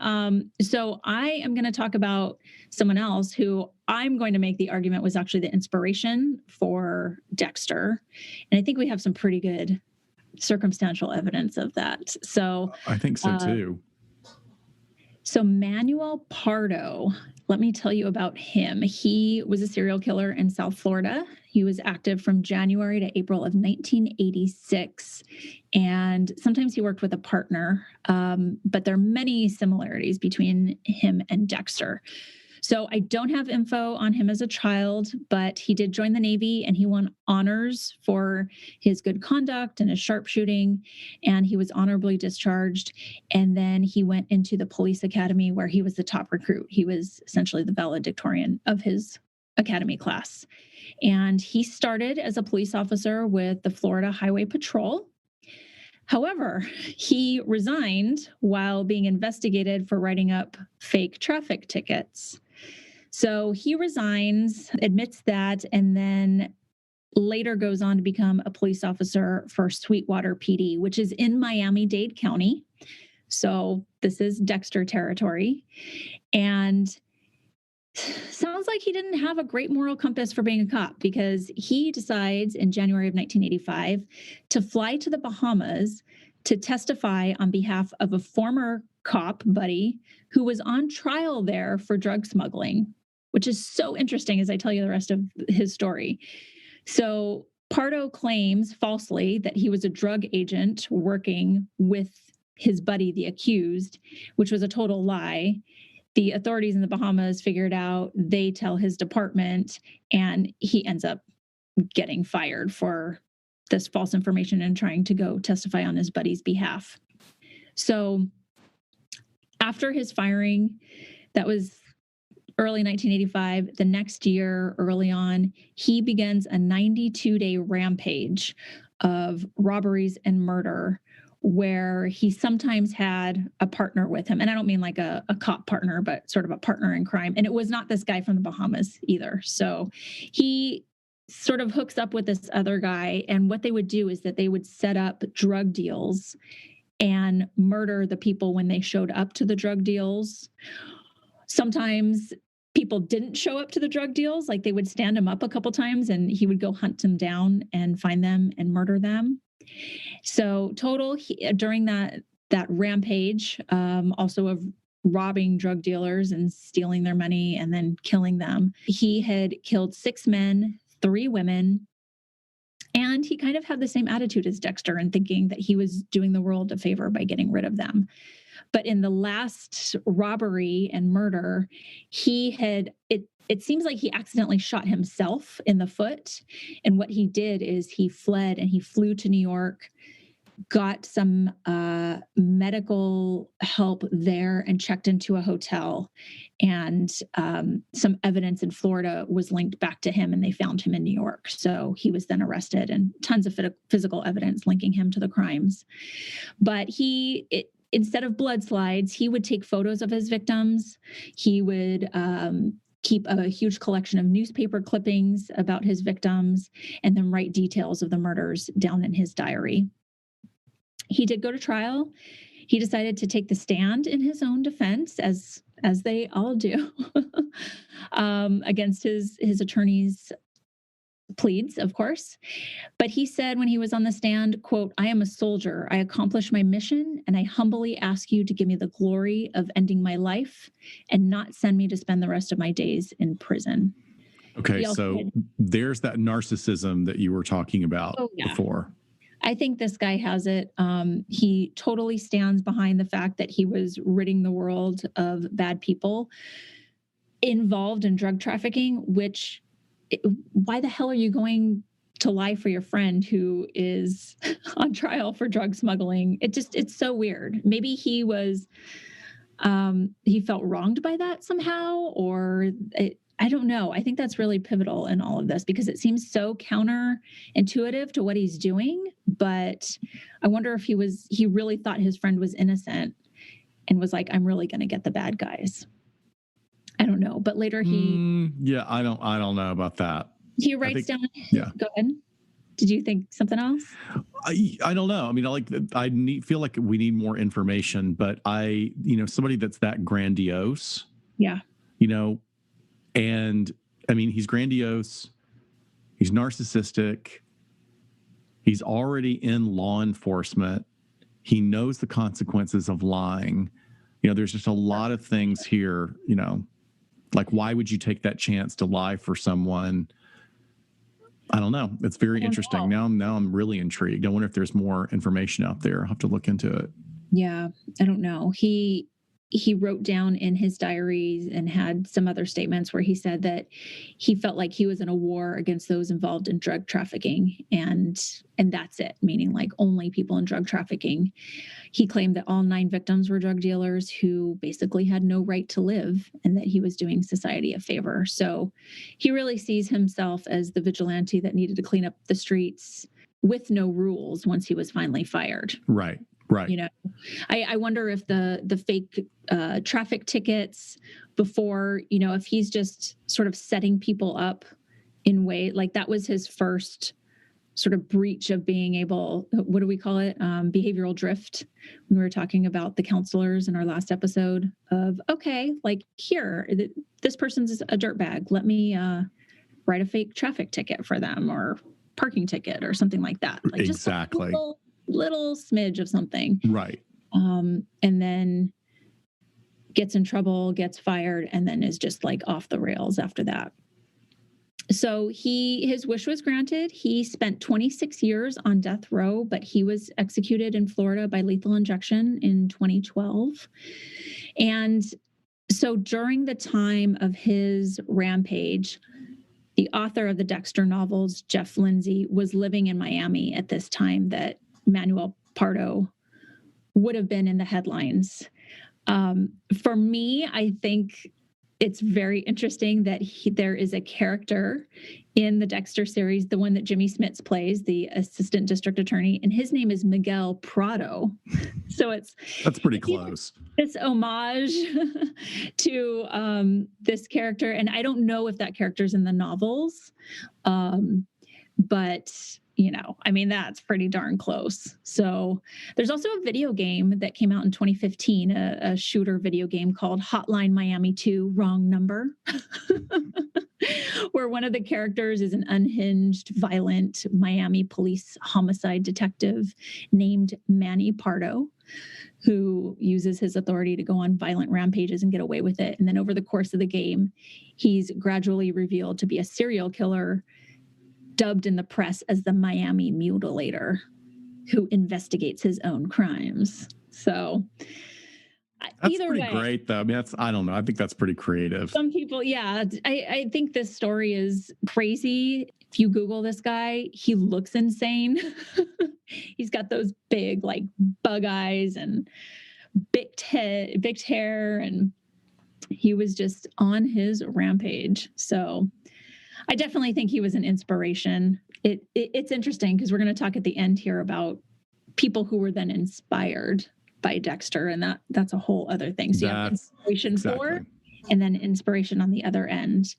So I am going to talk about someone else who I'm going to make the argument was actually the inspiration for Dexter. And I think we have some pretty good circumstantial evidence of that. So I think so too. So Manuel Pardo, let me tell you about him. He was a serial killer in South Florida. He was active from January to April of 1986. And sometimes he worked with a partner, but there are many similarities between him and Dexter. So I don't have info on him as a child, but he did join the Navy and he won honors for his good conduct and his sharpshooting, and he was honorably discharged. And then he went into the police academy where he was the top recruit. He was essentially the valedictorian of his academy class. And he started as a police officer with the Florida Highway Patrol. However, he resigned while being investigated for writing up fake traffic tickets. So he resigns, admits that, and then later goes on to become a police officer for Sweetwater PD, which is in Miami-Dade County. So this is Dexter territory. And sounds like he didn't have a great moral compass for being a cop, because he decides in January of 1985 to fly to the Bahamas to testify on behalf of a former cop buddy who was on trial there for drug smuggling, which is so interesting as I tell you the rest of his story. So Pardo claims falsely that he was a drug agent working with his buddy, the accused, which was a total lie. The authorities in the Bahamas figured out, they tell his department, and he ends up getting fired for this false information and trying to go testify on his buddy's behalf. So after his firing, that was early 1985, the next year, early on, he begins a 92-day rampage of robberies and murder, where he sometimes had a partner with him. And I don't mean like a cop partner, but sort of a partner in crime. And it was not this guy from the Bahamas either. So he sort of hooks up with this other guy. And what they would do is that they would set up drug deals and murder the people when they showed up to the drug deals. Sometimes people didn't show up to the drug deals. Like they would stand him up a couple times and he would go hunt them down and find them and murder them. So total, during that rampage, also of robbing drug dealers and stealing their money and then killing them. He had killed 6 men, 3 women, and he kind of had the same attitude as Dexter in thinking that he was doing the world a favor by getting rid of them. But in the last robbery and murder, it seems like he accidentally shot himself in the foot. And what he did is he fled and he flew to New York, got some medical help there and checked into a hotel. And some evidence in Florida was linked back to him, and they found him in New York. So he was then arrested, and tons of physical evidence linking him to the crimes. But instead of blood slides, he would take photos of his victims. He would keep a huge collection of newspaper clippings about his victims, and then write details of the murders down in his diary. He did go to trial. He decided to take the stand in his own defense, as they all do, against his attorney's pleads, of course. But he said when he was on the stand, quote, "I am a soldier. I accomplished my mission, and I humbly ask you to give me the glory of ending my life and not send me to spend the rest of my days in prison." Okay, so there's that narcissism that you were talking about before. I think this guy has it. He totally stands behind the fact that he was ridding the world of bad people involved in drug trafficking, why the hell are you going to lie for your friend who is on trial for drug smuggling? It's so weird. Maybe he felt wronged by that somehow, or I don't know. I think that's really pivotal in all of this because it seems so counterintuitive to what he's doing. But I wonder if he really thought his friend was innocent and was like, I'm really going to get the bad guys. I don't know. But later I don't know about that. He writes down. Yeah. Go ahead. Did you think something else? I don't know. I mean, feel like we need more information, but somebody that's that grandiose. Yeah. And I mean, he's grandiose. He's narcissistic. He's already in law enforcement. He knows the consequences of lying. There's just a lot of things here, like why would you take that chance to lie for someone? I don't know. It's very interesting. Now I'm really intrigued. I wonder if there's more information out there. I'll have to look into it. Yeah, I don't know. He wrote down in his diaries and had some other statements where he said that he felt like he was in a war against those involved in drug trafficking, and that's it, meaning like only people in drug trafficking. He claimed that all 9 victims were drug dealers who basically had no right to live and that he was doing society a favor. So he really sees himself as the vigilante that needed to clean up the streets with no rules once he was finally fired. Right. I wonder if the fake traffic tickets before, if he's just sort of setting people up in way like that was his first sort of breach of being able, what do we call it? Behavioral drift. When we were talking about the counselors in our last episode of, okay, like here, this person's a dirtbag. Let me write a fake traffic ticket for them or parking ticket or something like that. Like exactly. Just little smidge of something. Right. And then gets in trouble, gets fired, and then is just like off the rails after that. So his wish was granted. He spent 26 years on death row, but he was executed in Florida by lethal injection in 2012. And so during the time of his rampage, the author of the Dexter novels, Jeff Lindsay, was living in Miami at this time that Manuel Pardo would have been in the headlines. For me, I think it's very interesting that there is a character in the Dexter series, the one that Jimmy Smits plays, the assistant district attorney, and his name is Miguel Prado. So that's pretty close. This homage to this character, and I don't know if that character's in the novels, but that's pretty darn close. So there's also a video game that came out in 2015, a shooter video game called Hotline Miami 2, Wrong Number. where one of the characters is an unhinged, violent Miami police homicide detective named Manny Pardo, who uses his authority to go on violent rampages and get away with it. And then over the course of the game, he's gradually revealed to be a serial killer, dubbed in the press as the Miami Mutilator, who investigates his own crimes. So that's either pretty way, great, though. I mean, I don't know. I think that's pretty creative. Some people, yeah. I think this story is crazy. If you Google this guy, he looks insane. He's got those big, like, bug eyes and big hair, and he was just on his rampage. So I definitely think he was an inspiration. It's interesting because we're going to talk at the end here about people who were then inspired by Dexter, and that's a whole other thing. So you have inspiration for, and then inspiration on the other end.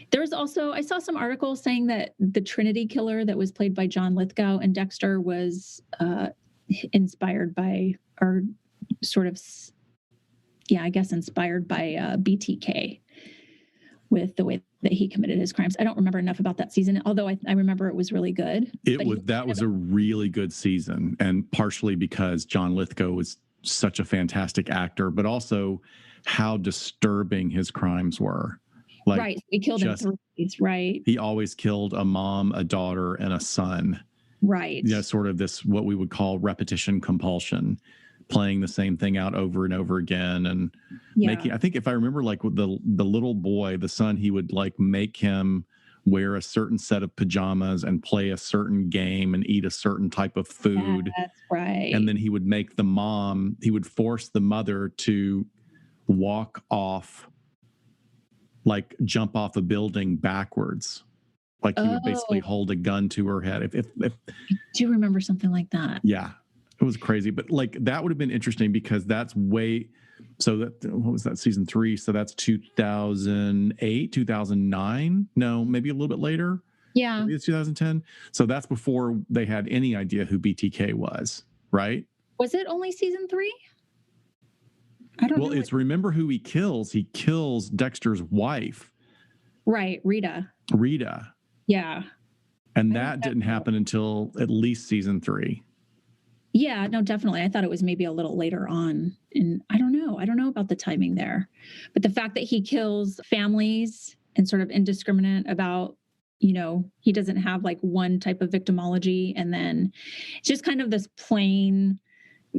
There's also, I saw some articles saying that the Trinity killer that was played by John Lithgow in Dexter was inspired by, or sort of, yeah, I guess inspired by BTK with the way that he committed his crimes. I don't remember enough about that season, although I remember it was really good. That was a really good season, and partially because John Lithgow was such a fantastic actor, but also how disturbing his crimes were. Like, right, he killed in threes, right? He always killed a mom, a daughter, and a son. Right. You know, sort of this, what we would call repetition compulsion, playing the same thing out over and over again, and making, I think if I remember, like with the little boy, the son, he would like make him wear a certain set of pajamas and play a certain game and eat a certain type of food. That's right. And then he would make the mom, he would force the mother to walk off, like jump off a building backwards. Like he would basically hold a gun to her head. If I do remember something like that. Yeah, it was crazy. But like that would have been interesting because that's way, so that, what was that, season 3? So that's 2008, 2009? No, maybe a little bit later. Yeah. Maybe it's 2010. So that's before they had any idea who BTK was, right? Was it only season 3? I don't know. Well, it's remember who he kills. He kills Dexter's wife. Right, Rita. Yeah. And that didn't happen until at least season 3. Yeah, no, definitely. I thought it was maybe a little later on. And I don't know about the timing there. But the fact that he kills families and sort of indiscriminate about, you know, he doesn't have like one type of victimology. And then it's just kind of this plain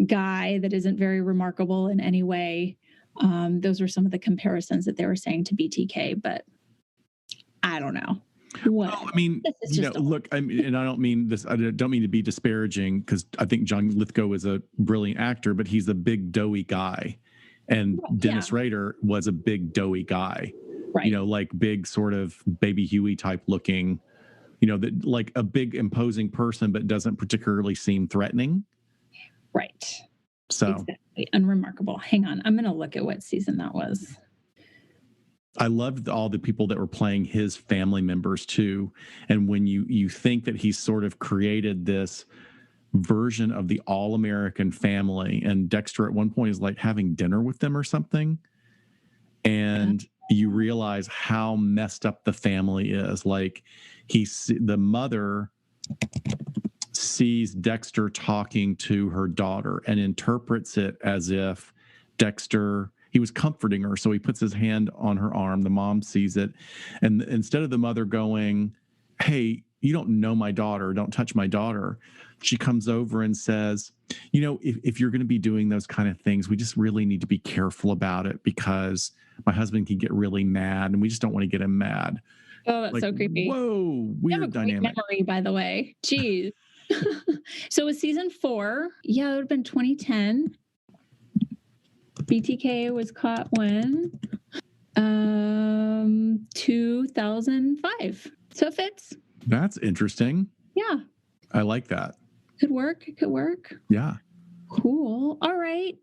guy that isn't very remarkable in any way. Those were some of the comparisons that they were saying to BTK, but I don't know. Well, I mean, you know, look, I mean, and I don't mean this, I don't mean to be disparaging, because I think John Lithgow is a brilliant actor, but he's a big doughy guy. And Dennis Rader was a big doughy guy, you know, like big sort of Baby Huey type looking, you know, that like a big imposing person, but doesn't particularly seem threatening. Right. So exactly. Unremarkable. Hang on. I'm going to look at what season that was. I loved all the people that were playing his family members too. And when you think that he's sort of created this version of the all-American family, and Dexter at one point is like having dinner with them or something, and you realize how messed up the family is. Like the mother sees Dexter talking to her daughter and interprets it as if Dexter, he was comforting her. So he puts his hand on her arm. The mom sees it. And instead of the mother going, "Hey, you don't know my daughter, don't touch my daughter," she comes over and says, "You know, if you're going to be doing those kind of things, we just really need to be careful about it, because my husband can get really mad and we just don't want to get him mad." Oh, that's like, so creepy. Whoa, weird dynamic. Memory, by the way. Jeez. So it was season 4. Yeah, it would have been 2010. BTK was caught when? 2005. So it fits. That's interesting. Yeah. I like that. Could work. Yeah. Cool. All right.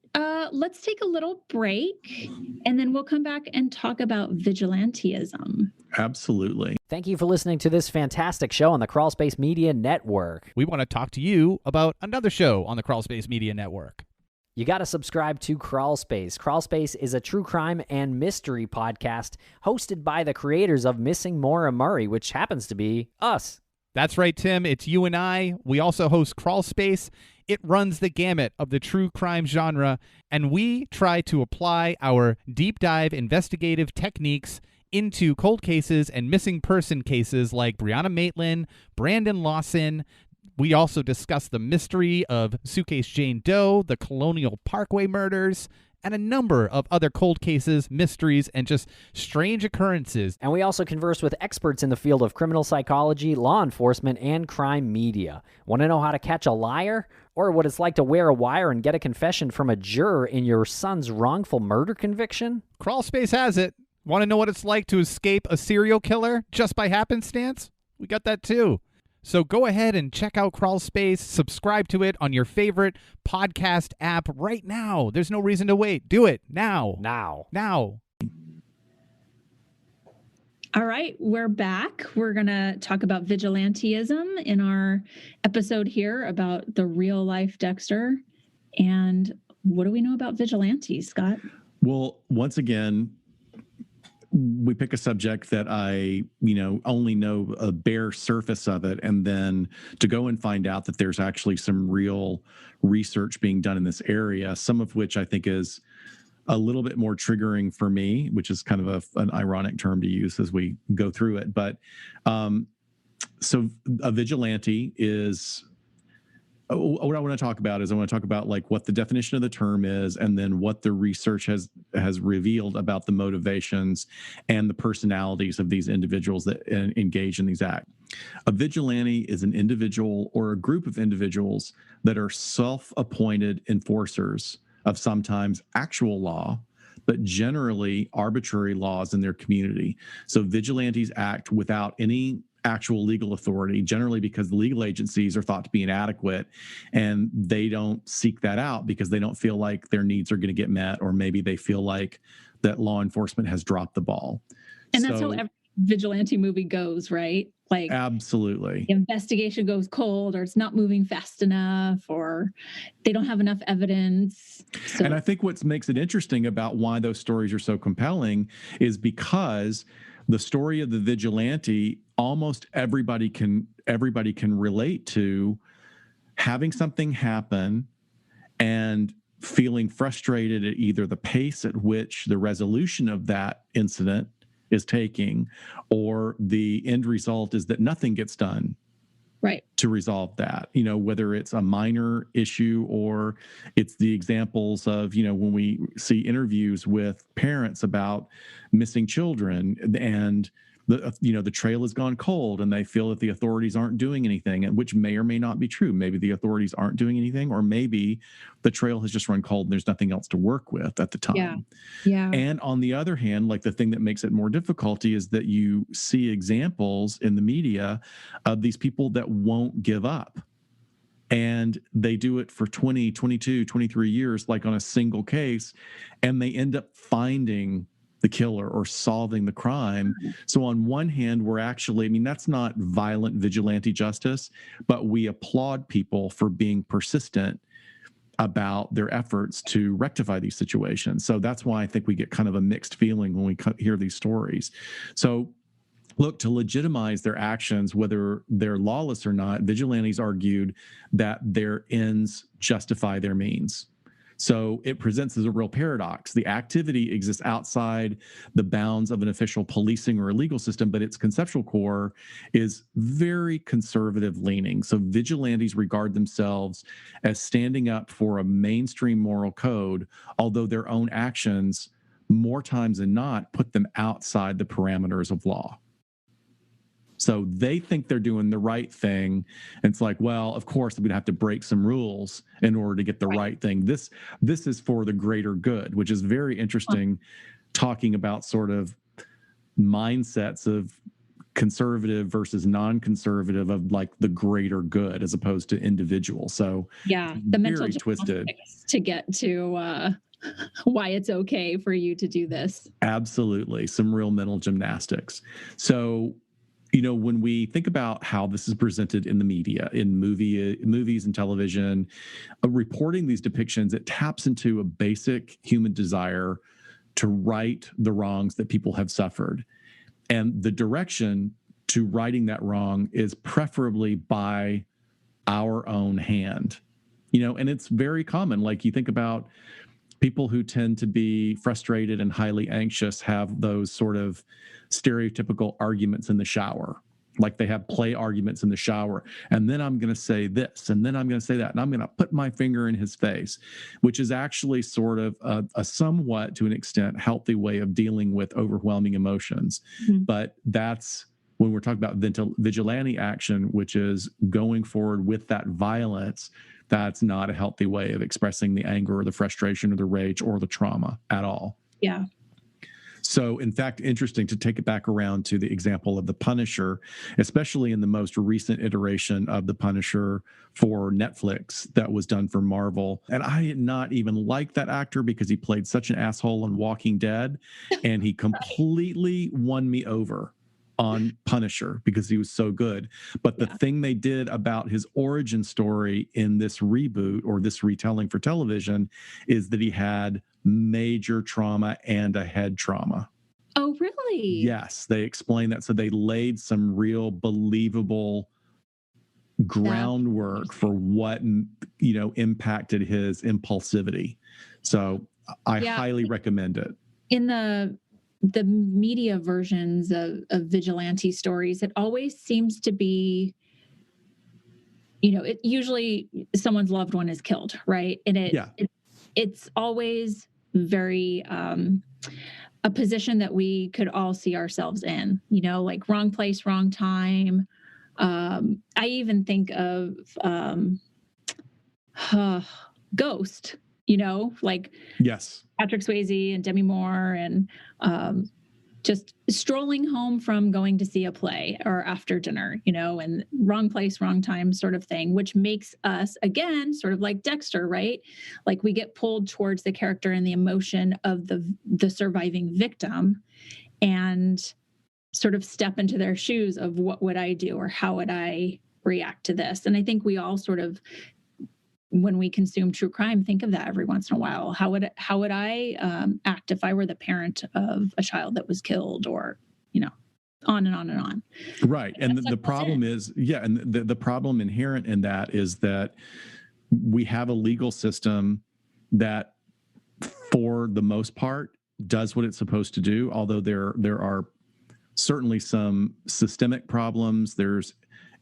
Let's take a little break, and then we'll come back and talk about vigilantism. Absolutely. Thank you for listening to this fantastic show on the Crawlspace Media Network. We want to talk to you about another show on the Crawlspace Media Network. you got to subscribe to Crawl Space. Crawl Space is a true crime and mystery podcast hosted by the creators of Missing Maura Murray, which happens to be us. That's right, Tim. It's you and I. We also host Crawl Space. It runs the gamut of the true crime genre, and we try to apply our deep dive investigative techniques into cold cases and missing person cases like Brianna Maitland, Brandon Lawson. We also discuss the mystery of Suitcase Jane Doe, the Colonial Parkway murders, and a number of other cold cases, mysteries, and just strange occurrences. And we also converse with experts in the field of criminal psychology, law enforcement, and crime media. Want to know how to catch a liar? Or what it's like to wear a wire and get a confession from a juror in your son's wrongful murder conviction? Crawl Space has it. Want to know what it's like to escape a serial killer just by happenstance? We got that too. So go ahead and check out Crawl Space, subscribe to it on your favorite podcast app right now. There's no reason to wait. Do it now. Now. All right, we're back. We're going to talk about vigilantism in our episode here about the real life Dexter. And what do we know about vigilantes, Scott? Well, once again, we pick a subject that I, only know a bare surface of it, and then to go and find out that there's actually some real research being done in this area, some of which I think is a little bit more triggering for me, which is kind of an ironic term to use as we go through it. But so a vigilante is... what I want to talk about is I want to talk about like what the definition of the term is, and then what the research has revealed about the motivations and the personalities of these individuals that engage in these acts. A vigilante is an individual or a group of individuals that are self-appointed enforcers of sometimes actual law, but generally arbitrary laws in their community. So vigilantes act without any actual legal authority, generally because the legal agencies are thought to be inadequate, and they don't seek that out because they don't feel like their needs are going to get met, or maybe they feel like that law enforcement has dropped the ball. And that's how every vigilante movie goes, right? Like, absolutely. The investigation goes cold, or it's not moving fast enough, or they don't have enough evidence. So. And I think what makes it interesting about why those stories are so compelling is because the story of the vigilante, almost everybody can relate to having something happen and feeling frustrated at either the pace at which the resolution of that incident is taking, or the end result is that nothing gets done right to resolve that, whether it's a minor issue or it's the examples of, when we see interviews with parents about missing children, and the trail has gone cold and they feel that the authorities aren't doing anything, and which may or may not be true. Maybe the authorities aren't doing anything, or maybe the trail has just run cold and there's nothing else to work with at the time. Yeah. And on the other hand, like the thing that makes it more difficulty is that you see examples in the media of these people that won't give up. And they do it for 20, 22, 23 years, like on a single case, and they end up finding the killer or solving the crime. So on one hand, we're actually, that's not violent vigilante justice, but we applaud people for being persistent about their efforts to rectify these situations. So that's why I think we get kind of a mixed feeling when we hear these stories. So look, to legitimize their actions, whether they're lawless or not, vigilantes argued that their ends justify their means. So it presents as a real paradox. The activity exists outside the bounds of an official policing or a legal system, but its conceptual core is very conservative leaning. So vigilantes regard themselves as standing up for a mainstream moral code, although their own actions, more times than not, put them outside the parameters of law. So they think they're doing the right thing. And it's like, well, of course, we'd have to break some rules in order to get the right thing. This is for the greater good, which is very interesting, talking about sort of mindsets of conservative versus non-conservative, of like the greater good as opposed to individual. So the mental twisted to get to why it's okay for you to do this. Absolutely. Some real mental gymnastics. So when we think about how this is presented in the media, in movies and television, reporting these depictions, it taps into a basic human desire to right the wrongs that people have suffered. And the direction to righting that wrong is preferably by our own hand. And it's very common. Like, you think about people who tend to be frustrated and highly anxious have those sort of stereotypical arguments in the shower. Like, they have play arguments in the shower. And then I'm going to say this, and then I'm going to say that, and I'm going to put my finger in his face, which is actually sort of a somewhat, to an extent, healthy way of dealing with overwhelming emotions. Mm-hmm. But that's when we're talking about vigilante action, which is going forward with that violence. That's not a healthy way of expressing the anger or the frustration or the rage or the trauma at all. Yeah. So, in fact, interesting to take it back around to the example of the Punisher, especially in the most recent iteration of the Punisher for Netflix that was done for Marvel. And I did not even like that actor because he played such an asshole in Walking Dead, and he completely won me over on Punisher because he was so good. But the thing they did about his origin story in this reboot or this retelling for television is that he had major trauma and a head trauma. Oh, really? Yes, they explained that. So they laid some real believable groundwork for what, impacted his impulsivity. So I highly recommend it. In the media versions of vigilante stories, it always seems to be, it usually someone's loved one is killed, right? And it's always very a position that we could all see ourselves in, like wrong place, wrong time. I even think of Ghost, like yes, Patrick Swayze and Demi Moore, and just strolling home from going to see a play or after dinner, and wrong place, wrong time sort of thing, which makes us, again, sort of like Dexter, right? Like, we get pulled towards the character and the emotion of the surviving victim and sort of step into their shoes of what would I do or how would I react to this? And I think we all sort of, when we consume true crime, think of that every once in a while. How would I act if I were the parent of a child that was killed, or, on and on and on. Right. And the problem is, and the problem inherent in that is that we have a legal system that, for the most part, does what it's supposed to do. Although there are certainly some systemic problems, there's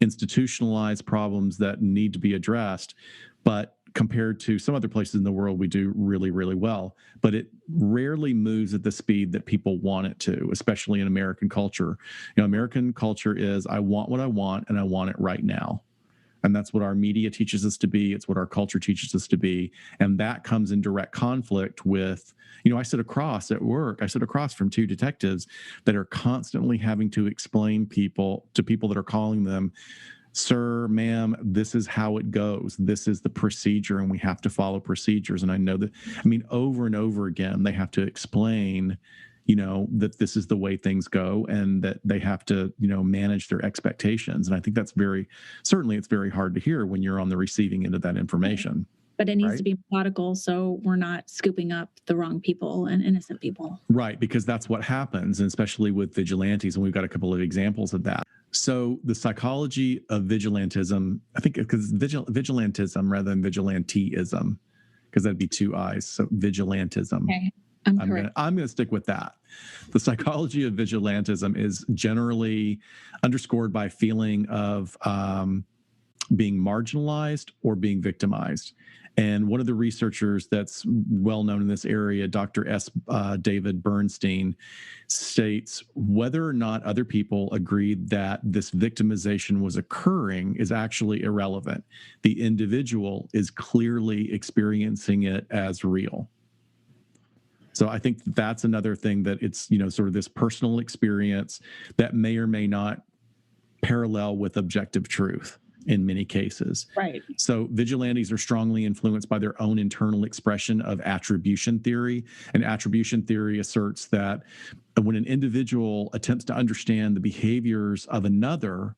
institutionalized problems that need to be addressed. But compared to some other places in the world, we do really, really well. But it rarely moves at the speed that people want it to, especially in American culture. American culture is, I want what I want, and I want it right now. And that's what our media teaches us to be. It's what our culture teaches us to be. And that comes in direct conflict with, I sit across at work, from two detectives that are constantly having to explain to people that are calling them, sir, ma'am, this is how it goes. This is the procedure, and we have to follow procedures. And I know that, over and over again, they have to explain, that this is the way things go, and that they have to, manage their expectations. And I think that's it's very hard to hear when you're on the receiving end of that information. But it needs to be methodical, so we're not scooping up the wrong people and innocent people. Right, because that's what happens, and especially with vigilantes, and we've got a couple of examples of that. So the psychology of vigilantism, I think, because vigilantism rather than vigilantism, because that'd be two I's. So vigilantism. Okay, I'm going to stick with that. The psychology of vigilantism is generally underscored by a feeling of being marginalized or being victimized. And one of the researchers that's well known in this area, Dr. S. David Bernstein, states whether or not other people agreed that this victimization was occurring is actually irrelevant. The individual is clearly experiencing it as real. So I think that's another thing, that it's, sort of this personal experience that may or may not parallel with objective truth. in many cases. Right. So vigilantes are strongly influenced by their own internal expression of attribution theory. And attribution theory asserts that when an individual attempts to understand the behaviors of another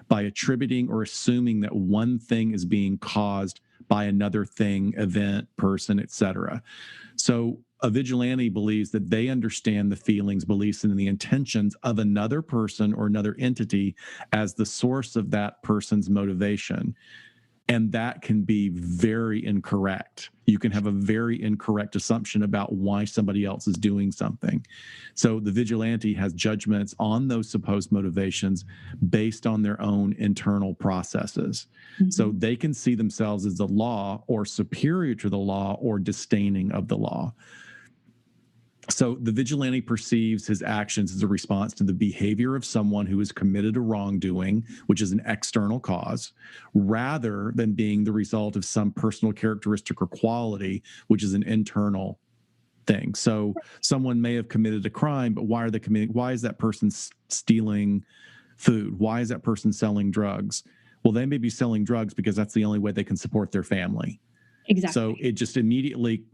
by attributing or assuming that one thing is being caused by another thing, event, person, etc. So a vigilante believes that they understand the feelings, beliefs, and the intentions of another person or another entity as the source of that person's motivation. And that can be very incorrect. You can have a very incorrect assumption about why somebody else is doing something. So the vigilante has judgments on those supposed motivations based on their own internal processes. Mm-hmm. So they can see themselves as the law or superior to the law or disdaining of the law. So the vigilante perceives his actions as a response to the behavior of someone who has committed a wrongdoing, which is an external cause, rather than being the result of some personal characteristic or quality, which is an internal thing. So someone may have committed a crime, but why are they committing? Why is that person stealing food? Why is that person selling drugs? Well, they may be selling drugs because that's the only way they can support their family. Exactly. So it just immediately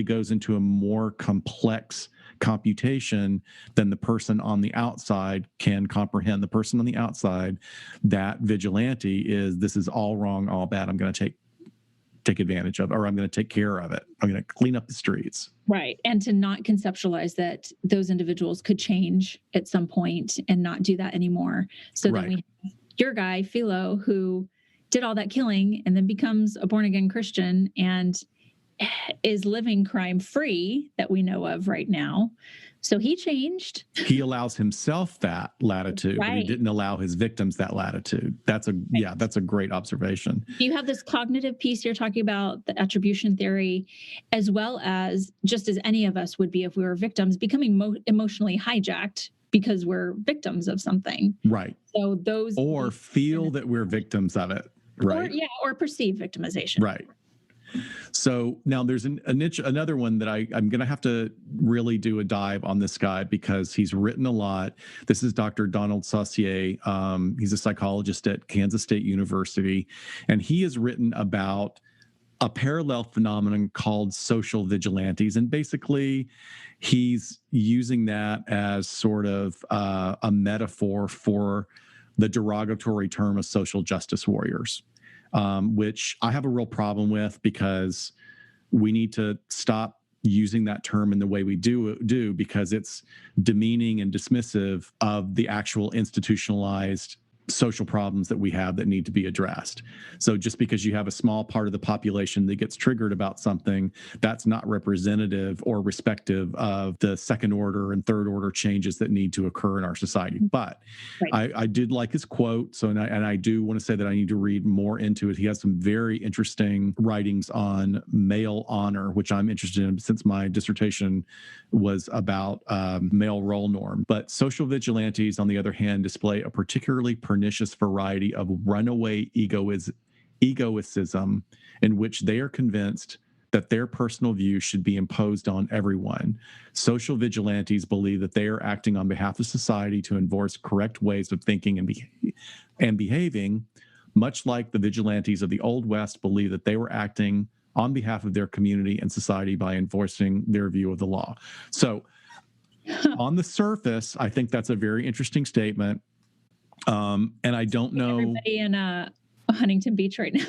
goes into a more complex computation than the person on the outside can comprehend. The person on the outside, that vigilante is, this is all wrong, all bad. I'm going to take advantage of, or I'm going to take care of it. I'm going to clean up the streets. Right. And to not conceptualize that those individuals could change at some point and not do that anymore. So then we have your guy, Philo, who did all that killing and then becomes a born-again Christian and is living crime-free that we know of right now. So he changed. He allows himself that latitude, but he didn't allow his victims that latitude. That's a great observation. You have this cognitive piece you're talking about, the attribution theory, as well as, just as any of us would be if we were victims, becoming emotionally hijacked because we're victims of something. Right. So those... Or feel that we're victims of it. Right. Or perceive victimization. Right. So now there's another one that I'm going to have to really do a dive on this guy because he's written a lot. This is Dr. Donald Saucier. He's a psychologist at Kansas State University, and he has written about a parallel phenomenon called social vigilantes. And basically, he's using that as sort of a metaphor for the derogatory term of social justice warriors. Which I have a real problem with because we need to stop using that term in the way we do because it's demeaning and dismissive of the actual institutionalized social problems that we have that need to be addressed. So just because you have a small part of the population that gets triggered about something, that's not representative or respective of the second order and third order changes that need to occur in our society. But I did like his quote. So, and I do want to say that I need to read more into it. He has some very interesting writings on male honor, which I'm interested in since my dissertation was about male role norm. But social vigilantes, on the other hand, display a particularly pernicious variety of runaway egoicism in which they are convinced that their personal views should be imposed on everyone. Social vigilantes believe that they are acting on behalf of society to enforce correct ways of thinking and behaving, much like the vigilantes of the Old West believe that they were acting on behalf of their community and society by enforcing their view of the law. So on the surface, I think that's a very interesting statement. And I don't know. Everybody in Huntington Beach right now.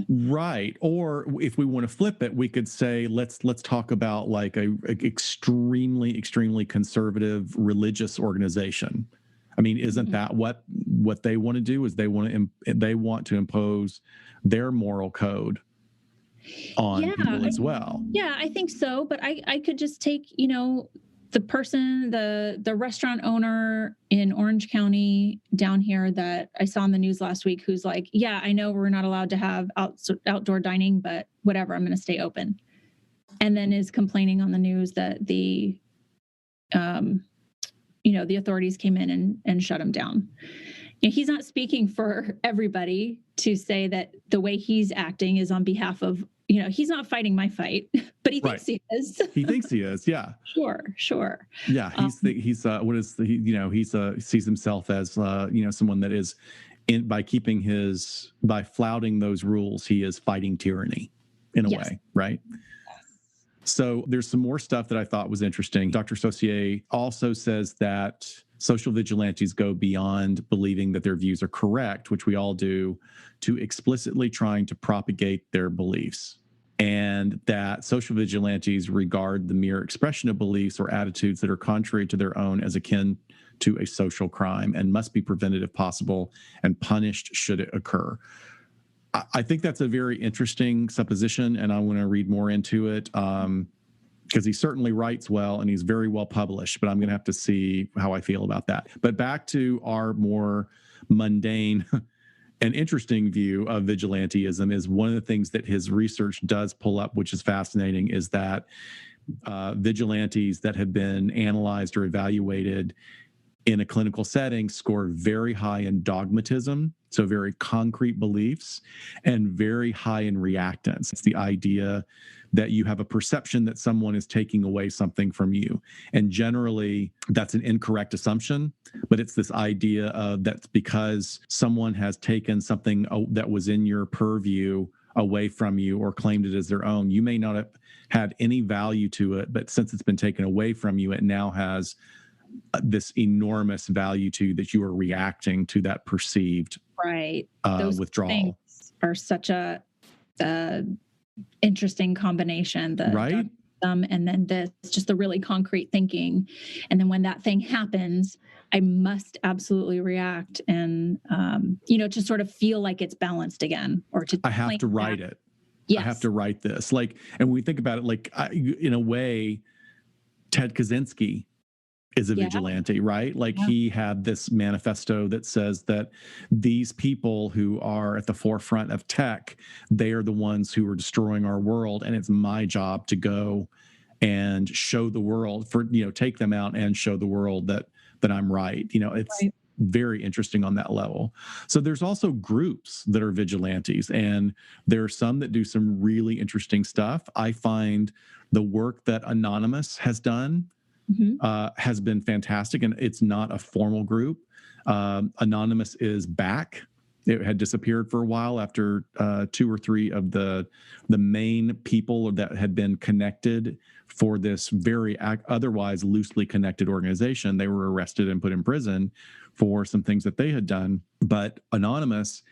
Right. Or if we want to flip it, we could say, let's talk about like a extremely conservative religious organization. I mean, isn't that what they want to do? Is they want to impose their moral code on people as well. Yeah, I think so. But I could just take, the person, the restaurant owner in Orange County down here that I saw in the news last week, who's like, yeah, I know we're not allowed to have outdoor dining, but whatever, I'm going to stay open. And then is complaining on the news that the authorities came in and shut him down. He's not speaking for everybody to say that the way he's acting is on behalf of, he's not fighting my fight, but he thinks he is. He thinks he is. Yeah. Sure. Yeah. He sees himself as, someone that is by flouting those rules, he is fighting tyranny in a way, right? So there's some more stuff that I thought was interesting. Dr. Saussure also says that social vigilantes go beyond believing that their views are correct, which we all do, to explicitly trying to propagate their beliefs. And that social vigilantes regard the mere expression of beliefs or attitudes that are contrary to their own as akin to a social crime and must be prevented if possible and punished should it occur. I think that's a very interesting supposition, and I want to read more into it because he certainly writes well and he's very well published, but I'm going to have to see how I feel about that. But back to our more mundane and interesting view of vigilantism is one of the things that his research does pull up, which is fascinating, is that vigilantes that have been analyzed or evaluated in a clinical setting score very high in dogmatism, so very concrete beliefs, and very high in reactance. It's the idea that you have a perception that someone is taking away something from you. And generally, that's an incorrect assumption, but it's this idea of that's because someone has taken something that was in your purview away from you or claimed it as their own. You may not have had any value to it, but since it's been taken away from you, it now has this enormous value to you that you are reacting to that perceived Those withdrawal. Things are such a interesting combination. And then this, just the really concrete thinking. And then when that thing happens, I must absolutely react and, to sort of feel like it's balanced again, or to I have to write it. Yes. I have to write this. And when we think about it, in a way, Ted Kaczynski is a vigilante, right? He had this manifesto that says that these people who are at the forefront of tech, they are the ones who are destroying our world. And it's my job to go and show the world take them out and show the world that I'm right. It's very interesting on that level. So there's also groups that are vigilantes, and there are some that do some really interesting stuff. I find the work that Anonymous has done has been fantastic, and it's not a formal group. Anonymous is back. It had disappeared for a while after 2 or 3 of the main people that had been connected for this very otherwise loosely connected organization. They were arrested and put in prison for some things that they had done. But Anonymous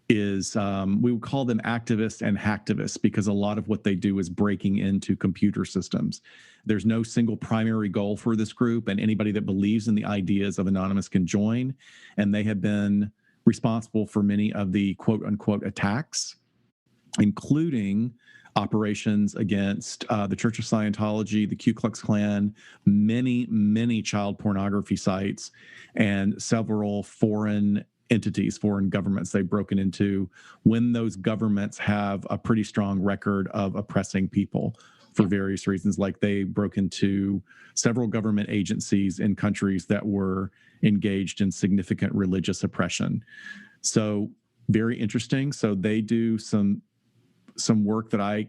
is, we would call them activists and hacktivists, because a lot of what they do is breaking into computer systems. There's no single primary goal for this group, and anybody that believes in the ideas of Anonymous can join. And they have been responsible for many of the quote unquote attacks, including operations against the Church of Scientology, the Ku Klux Klan, many child pornography sites, and several foreign entities, foreign governments they've broken into, when those governments have a pretty strong record of oppressing people for various reasons. Like they broke into several government agencies in countries that were engaged in significant religious oppression. So very interesting. So they do some work that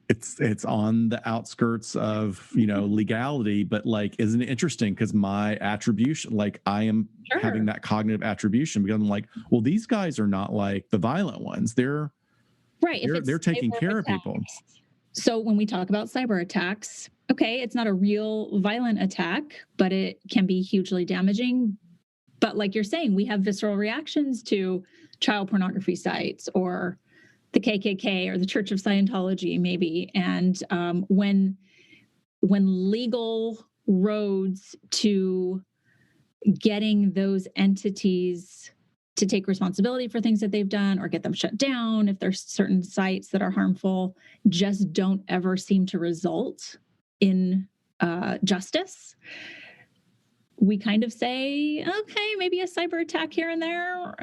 it's on the outskirts of legality, but isn't it interesting? Because my attribution, I am having that cognitive attribution, because I'm like, well, these guys are not like the violent ones. They're taking care of people. So when we talk about cyber attacks, okay, it's not a real violent attack, but it can be hugely damaging. But like you're saying, we have visceral reactions to child pornography sites or the KKK or the Church of Scientology, maybe. And when legal roads to getting those entities to take responsibility for things that they've done or get them shut down if there's certain sites that are harmful just don't ever seem to result in justice, we kind of say, okay, maybe a cyber attack here and there.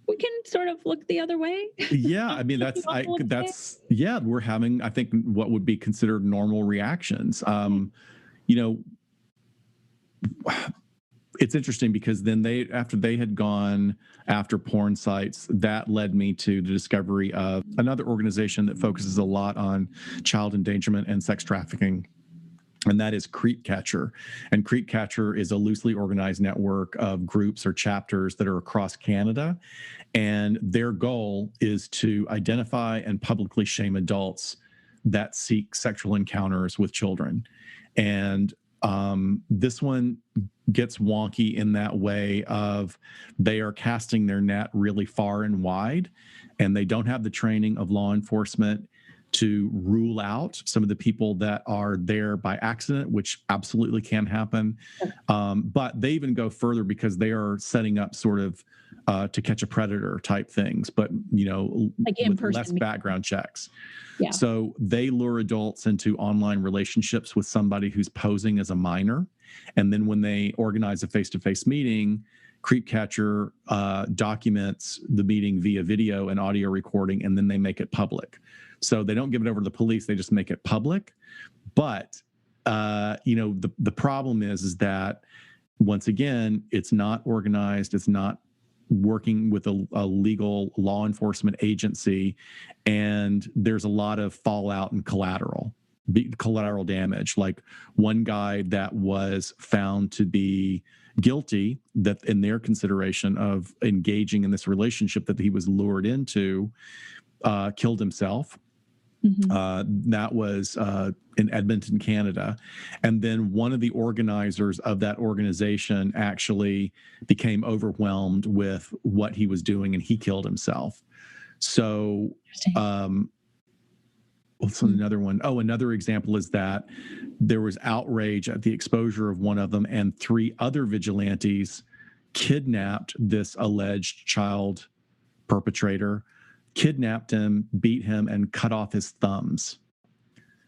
We can sort of look the other way. Yeah, I mean, we're having, I think, what would be considered normal reactions. It's interesting because then after they had gone after porn sites, that led me to the discovery of another organization that focuses a lot on child endangerment and sex trafficking. and that is Creep Catcher. And Creep Catcher is a loosely organized network of groups or chapters that are across Canada. And their goal is to identify and publicly shame adults that seek sexual encounters with children. And this one gets wonky in that way of they are casting their net really far and wide, and they don't have the training of law enforcement to rule out some of the people that are there by accident, which absolutely can happen. But they even go further because they are setting up sort of to catch a predator type things, but like with less background checks. Yeah. So they lure adults into online relationships with somebody who's posing as a minor. And then when they organize a face-to-face meeting, Creep Catcher documents the meeting via video and audio recording, and then they make it public. So they don't give it over to the police; they just make it public. But the problem is that once again, it's not organized. It's not working with a legal law enforcement agency, and there's a lot of fallout and collateral damage. Like one guy that was found to be guilty, that in their consideration of engaging in this relationship that he was lured into, killed himself. That was in Edmonton, Canada. And then one of the organizers of that organization actually became overwhelmed with what he was doing, and he killed himself. So what's another one? Oh, another example is that there was outrage at the exposure of one of them, and 3 other vigilantes kidnapped this alleged child perpetrator, kidnapped him, beat him, and cut off his thumbs.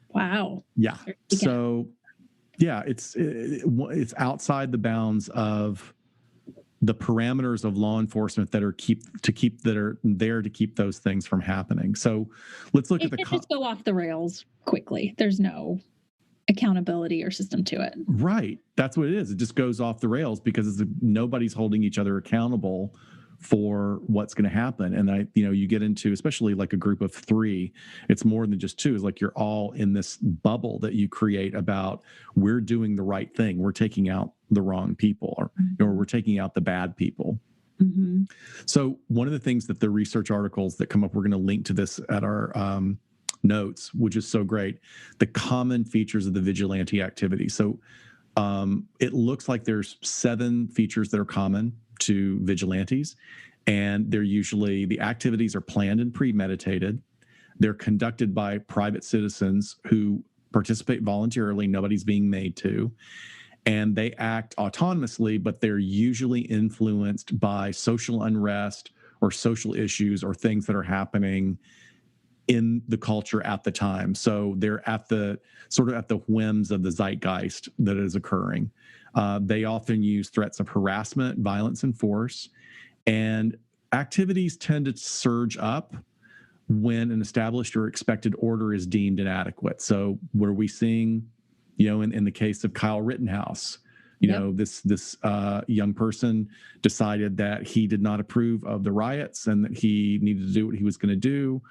Wow. Yeah. So, yeah, it's outside the bounds of the parameters of law enforcement that are there to keep those things from happening. So, let's look at the just go off the rails quickly. There's no accountability or system to it. Right. That's what it is. It just goes off the rails because nobody's holding each other accountable for what's going to happen. And you get into, especially like a group of 3, it's more than just 2. It's like you're all in this bubble that you create about we're doing the right thing. We're taking out the wrong people, or we're taking out the bad people. Mm-hmm. So one of the things that the research articles that come up, we're going to link to this at our notes, which is so great, the common features of the vigilante activity. So it looks like there's 7 features that are common to vigilantes, and the activities are planned and premeditated. They're conducted by private citizens who participate voluntarily. Nobody's being made to, and they act autonomously, but they're usually influenced by social unrest or social issues or things that are happening in the culture at the time. So they're at the whims of the zeitgeist that is occurring. They often use threats of harassment, violence, and force. And activities tend to surge up when an established or expected order is deemed inadequate. So what are we seeing, in the case of Kyle Rittenhouse? This young person decided that he did not approve of the riots and that he needed to do what he was going to do,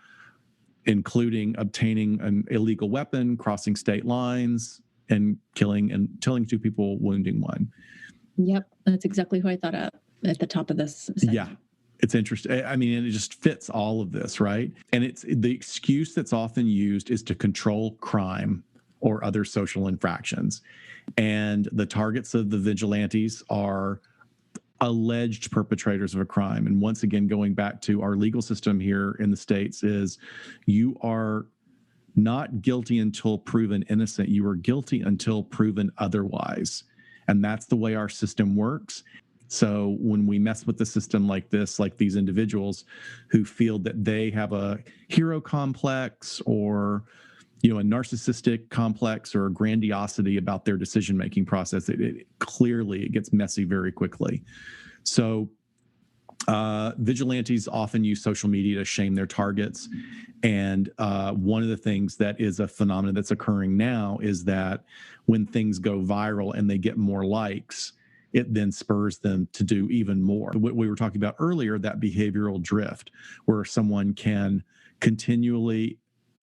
including obtaining an illegal weapon, crossing state lines, and killing 2 people, wounding 1. Yep, that's exactly who I thought of at the top of this section. Yeah, it's interesting. I mean, it just fits all of this, right? And it's the excuse that's often used is to control crime or other social infractions. And the targets of the vigilantes are alleged perpetrators of a crime. And once again, going back to our legal system here in the States, is you are not guilty until proven innocent. You are guilty until proven otherwise. And that's the way our system works. So when we mess with the system like this, like these individuals who feel that they have a hero complex or, a narcissistic complex or a grandiosity about their decision-making process, it clearly gets messy very quickly. So vigilantes often use social media to shame their targets. And one of the things that is a phenomenon that's occurring now is that when things go viral and they get more likes, it then spurs them to do even more. What we were talking about earlier, that behavioral drift, where someone can continually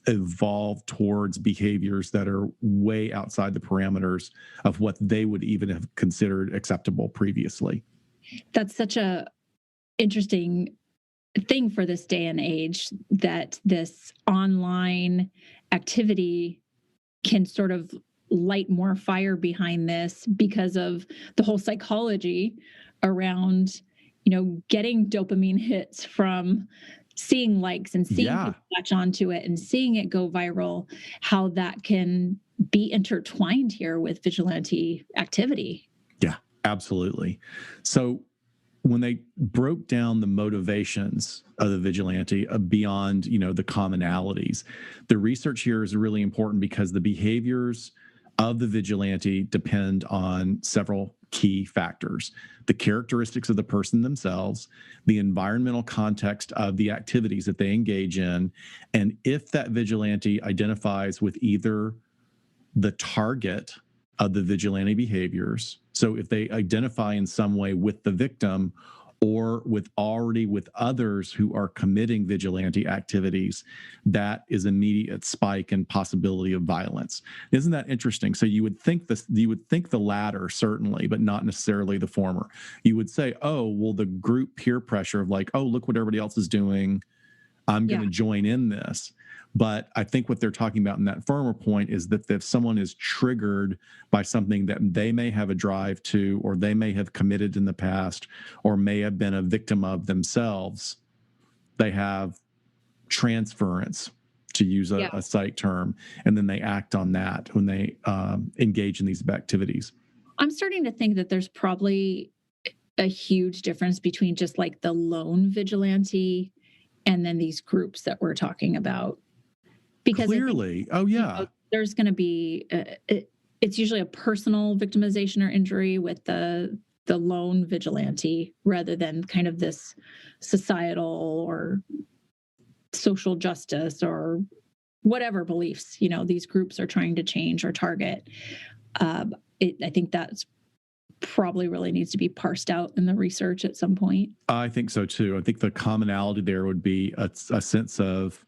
evolve towards behaviors that are way outside the parameters of what they would even have considered acceptable previously. That's such a interesting thing for this day and age, that this online activity can sort of light more fire behind this because of the whole psychology around, getting dopamine hits from seeing likes and seeing people latch onto it and seeing it go viral, how that can be intertwined here with vigilante activity. Yeah, absolutely. So when they broke down the motivations of the vigilante beyond, the commonalities, the research here is really important because the behaviors of the vigilante depend on several key factors: the characteristics of the person themselves, the environmental context of the activities that they engage in, and if that vigilante identifies with either the target of the vigilante behaviors, so if they identify in some way with the victim or with others who are committing vigilante activities, that is immediate spike in possibility of violence. Isn't that interesting? So you would think the latter, certainly, but not necessarily the former. You would say, oh, well, the group peer pressure of like, oh, look what everybody else is doing, I'm going to join in this. But I think what they're talking about in that former point is that if someone is triggered by something that they may have a drive to, or they may have committed in the past, or may have been a victim of themselves, they have transference, to use a psych term, and then they act on that when they engage in these activities. I'm starting to think that there's probably a huge difference between just like the lone vigilante and then these groups that we're talking about. Because clearly, there's going to be, it's usually a personal victimization or injury with the lone vigilante, rather than kind of this societal or social justice or whatever beliefs, these groups are trying to change or target. I think that's probably really needs to be parsed out in the research at some point. I think so too. I think the commonality there would be a sense of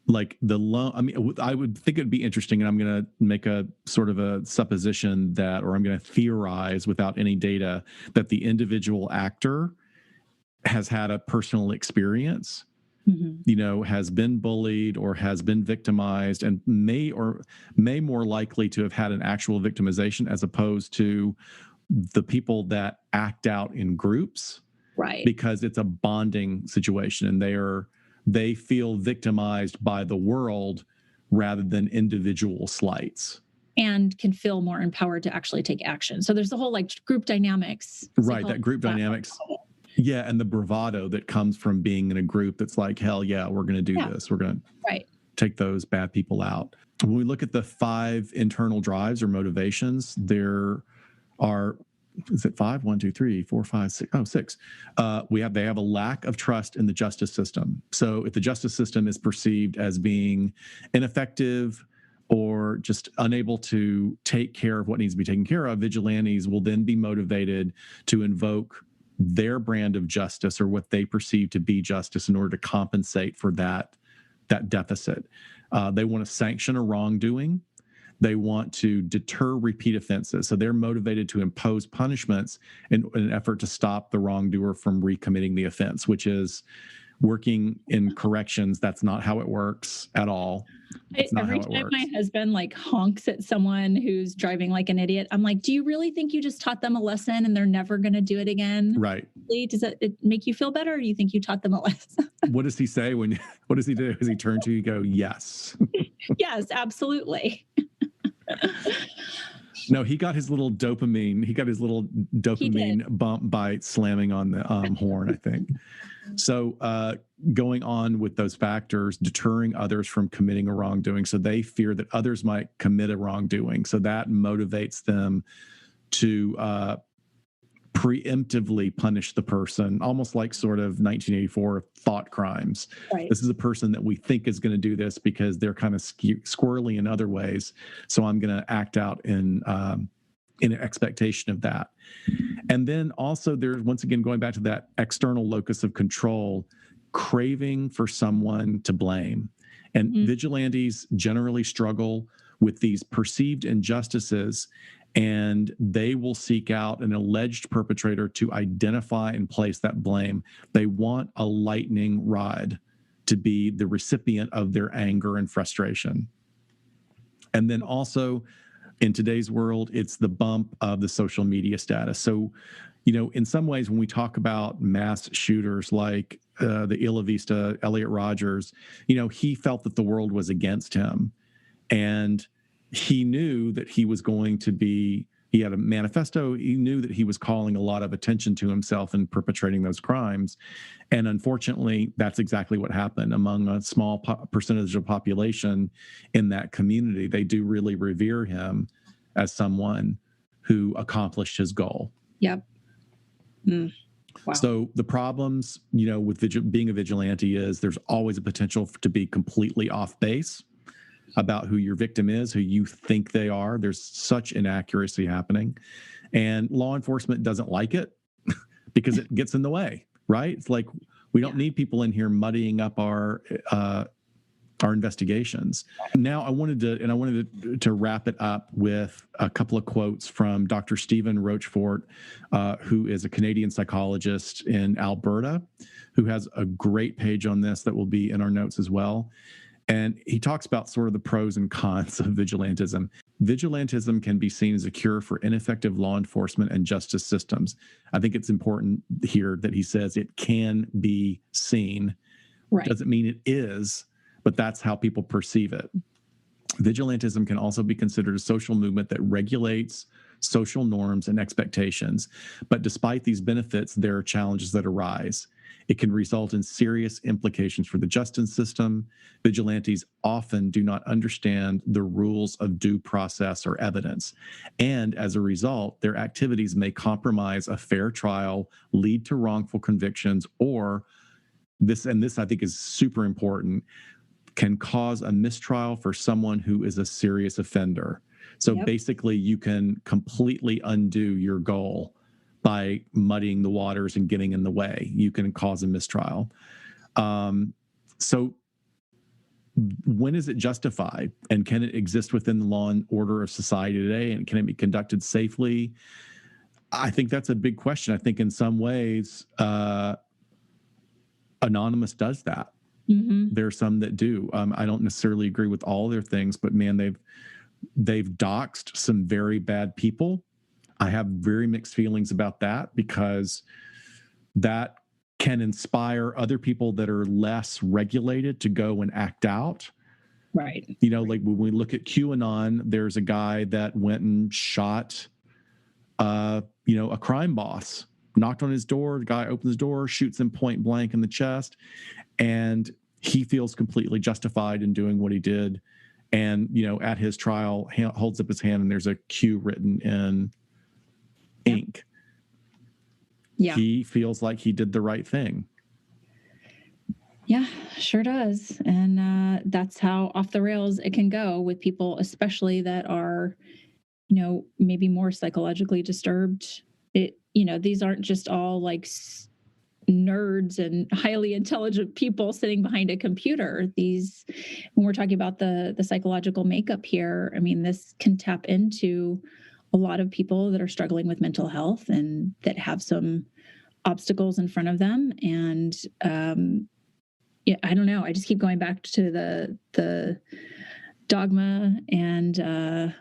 like the lone. I mean, I would think it'd be interesting, and I'm going to make a sort of a supposition that, or I'm going to theorize without any data, that the individual actor has had a personal experience, has been bullied or has been victimized, and may more likely to have had an actual victimization, as opposed to the people that act out in groups, right? Because it's a bonding situation, and they feel victimized by the world rather than individual slights, and can feel more empowered to actually take action. So there's the whole like group dynamics, right? That group dynamics. Yeah, and the bravado that comes from being in a group that's like, hell yeah, we're going to do this. We're going to take those bad people out. When we look at the 5 internal drives or motivations, there are, is it 5? 1, 2, 3, 4, 5, 6. Oh, 6. They have a lack of trust in the justice system. So if the justice system is perceived as being ineffective or just unable to take care of what needs to be taken care of, vigilantes will then be motivated to invoke their brand of justice, or what they perceive to be justice, in order to compensate for that deficit. They want to sanction a wrongdoing. They want to deter repeat offenses. So they're motivated to impose punishments in an effort to stop the wrongdoer from recommitting the offense, which is working in corrections. That's not how it works at all. Every time my husband like honks at someone who's driving like an idiot, I'm like, do you really think you just taught them a lesson and they're never going to do it again? Right. Does it make you feel better, or do you think you taught them a lesson? What does he say what does he do? Does he turn to you and go, yes? Yes, absolutely. No, he got his little dopamine. He got his little dopamine bump by slamming on the horn, I think. So going on with those factors, deterring others from committing a wrongdoing. So they fear that others might commit a wrongdoing. So that motivates them to preemptively punish the person, almost like sort of 1984 thought crimes. Right. This is a person that we think is going to do this because they're kind of squirrely in other ways. So I'm going to act out in expectation of that. And then also there's, once again, going back to that external locus of control, craving for someone to blame. And vigilantes generally struggle with these perceived injustices, and they will seek out an alleged perpetrator to identify and place that blame. They want a lightning rod to be the recipient of their anger and frustration. And then also, in today's world, it's the bump of the social media status. So, in some ways, when we talk about mass shooters like the Isla Vista, Elliot Rogers, he felt that the world was against him. And he knew that he was going to be, he had a manifesto. He knew that he was calling a lot of attention to himself in perpetrating those crimes. And unfortunately, that's exactly what happened among a small percentage of population in that community. They do really revere him as someone who accomplished his goal. Yep. Wow. So the problems, with being a vigilante is there's always a potential to be completely off base about who your victim is, who you think they are. There's such inaccuracy happening. And law enforcement doesn't like it because it gets in the way, right? It's like we don't need people in here muddying up our investigations. Now I wanted to wrap it up with a couple of quotes from Dr. Stephen Rochefort, who is a Canadian psychologist in Alberta, who has a great page on this that will be in our notes as well. And he talks about sort of the pros and cons of vigilantism. Vigilantism can be seen as a cure for ineffective law enforcement and justice systems. I think it's important here that he says it can be seen. Right. Doesn't mean it is, but that's how people perceive it. Vigilantism can also be considered a social movement that regulates social norms and expectations. But despite these benefits, there are challenges that arise. It can result in serious implications for the justice system. Vigilantes often do not understand the rules of due process or evidence. And as a result, their activities may compromise a fair trial, lead to wrongful convictions, or this I think is super important, can cause a mistrial for someone who is a serious offender. So basically, you can completely undo your goal by muddying the waters and getting in the way. You can cause a mistrial. So when is it justified? And can it exist within the law and order of society today? And can it be conducted safely? I think that's a big question. I think in some ways, Anonymous does that. There are some that do. I don't necessarily agree with all their things, but man, they've doxed some very bad people. I have very mixed feelings about that because that can inspire other people that are less regulated to go and act out. Right. Like when we look at QAnon, there's a guy that went and shot, a crime boss, knocked on his door. The guy opens his door, shoots him point blank in the chest, and he feels completely justified in doing what he did. And, at his trial, holds up his hand and there's a Q written in ink. Yeah. He feels like he did the right thing. Yeah, sure does. And that's how off the rails it can go with people, especially that are, maybe more psychologically disturbed. These aren't just all like nerds and highly intelligent people sitting behind a computer. When we're talking about the psychological makeup here, I mean, this can tap into a lot of people that are struggling with mental health and that have some obstacles in front of them. And I don't know. I just keep going back to the dogma and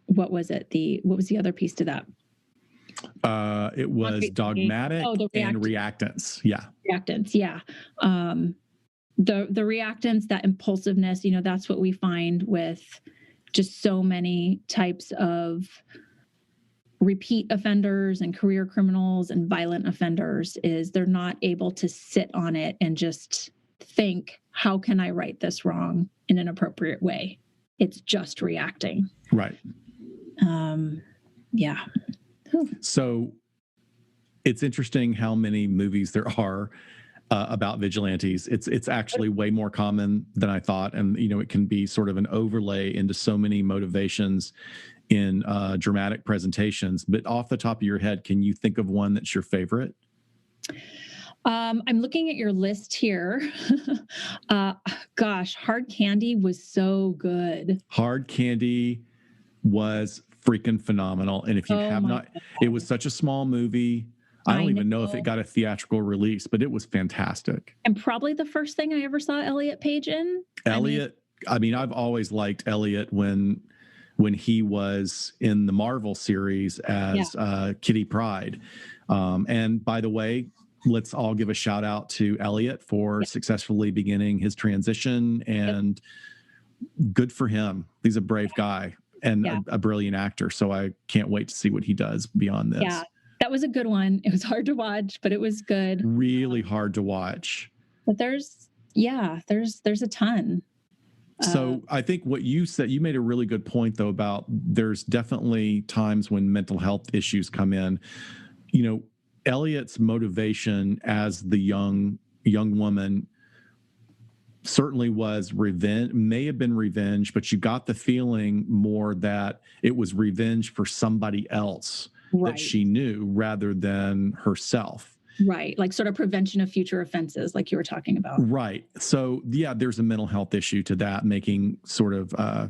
what was it? What was the other piece to that? It was dogmatic and reactance. Yeah. Reactance. Yeah. The reactance, that impulsiveness, that's what we find with just so many types of repeat offenders and career criminals and violent offenders is they're not able to sit on it and just think, how can I right this wrong in an appropriate way? It's just reacting. Right. Yeah. So it's interesting how many movies there are about vigilantes. It's actually way more common than I thought. And, it can be sort of an overlay into so many motivations in dramatic presentations. But off the top of your head, can you think of one that's your favorite? I'm looking at your list here. Gosh, Hard Candy was so good. Hard Candy was freaking phenomenal. And if you Oh have my not, God. it was such a small movie. I don't even know if it got a theatrical release, but it was fantastic. And probably the first thing I ever saw Elliot Page in. Elliot, I've always liked Elliot when he was in the Marvel series as Kitty Pryde. And by the way, let's all give a shout out to Elliot for successfully beginning his transition, and good for him. He's a brave guy and a brilliant actor. So I can't wait to see what he does beyond this. Yeah, that was a good one. It was hard to watch, but it was good. Really hard to watch. But there's a ton. So I think what you said, you made a really good point though, about there's definitely times when mental health issues come in. You know, Elliot's motivation as the young woman certainly was revenge, may have been revenge, but you got the feeling more that it was revenge for somebody else that she knew rather than herself. Right. Like sort of prevention of future offenses, like you were talking about. Right. So yeah, there's a mental health issue to that, making sort of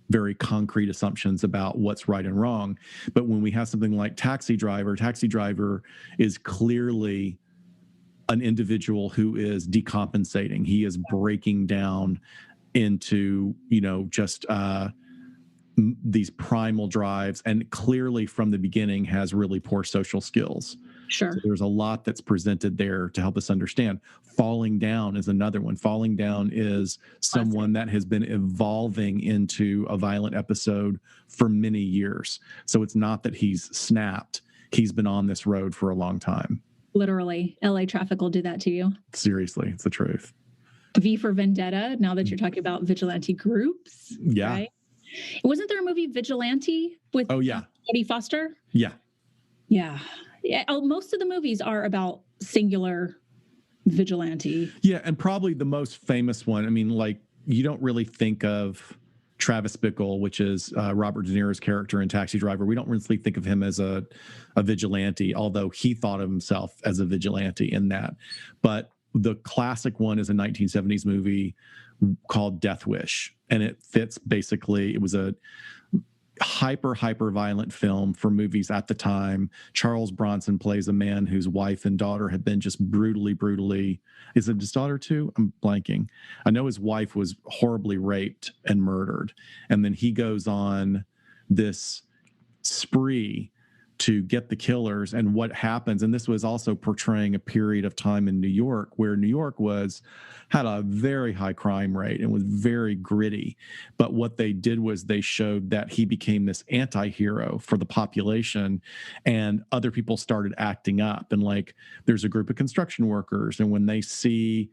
very concrete assumptions about what's right and wrong. But when we have something like Taxi Driver is clearly an individual who is decompensating. He is breaking down into, just these primal drives, and clearly from the beginning has really poor social skills. Sure. So there's a lot that's presented there to help us understand. Falling Down is another one. Falling Down is someone that has been evolving into a violent episode for many years. So it's not that he's snapped. He's been on this road for a long time. Literally. LA traffic will do that to you. Seriously, it's the truth. V for Vendetta, now that you're talking about vigilante groups. Yeah. Right? Wasn't there a movie Vigilante with Jodie Foster? Yeah. Yeah. Yeah. Oh, most of the movies are about singular vigilante. Yeah, and probably the most famous one. I mean, like, you don't really think of Travis Bickle, which is Robert De Niro's character in Taxi Driver. We don't really think of him as a vigilante, although he thought of himself as a vigilante in that. But the classic one is a 1970s movie called Death Wish, and it fits basically. It was a hyper violent film for movies at the time. Charles Bronson plays a man whose wife and daughter had been just brutally, is it his daughter too? I'm blanking. I know his wife was horribly raped and murdered. And then he goes on this spree to get the killers, and what happens. And this was also portraying a period of time in New York where New York had a very high crime rate and was very gritty. But what they did was they showed that he became this anti-hero for the population, and other people started acting up. And like, there's a group of construction workers, and when they see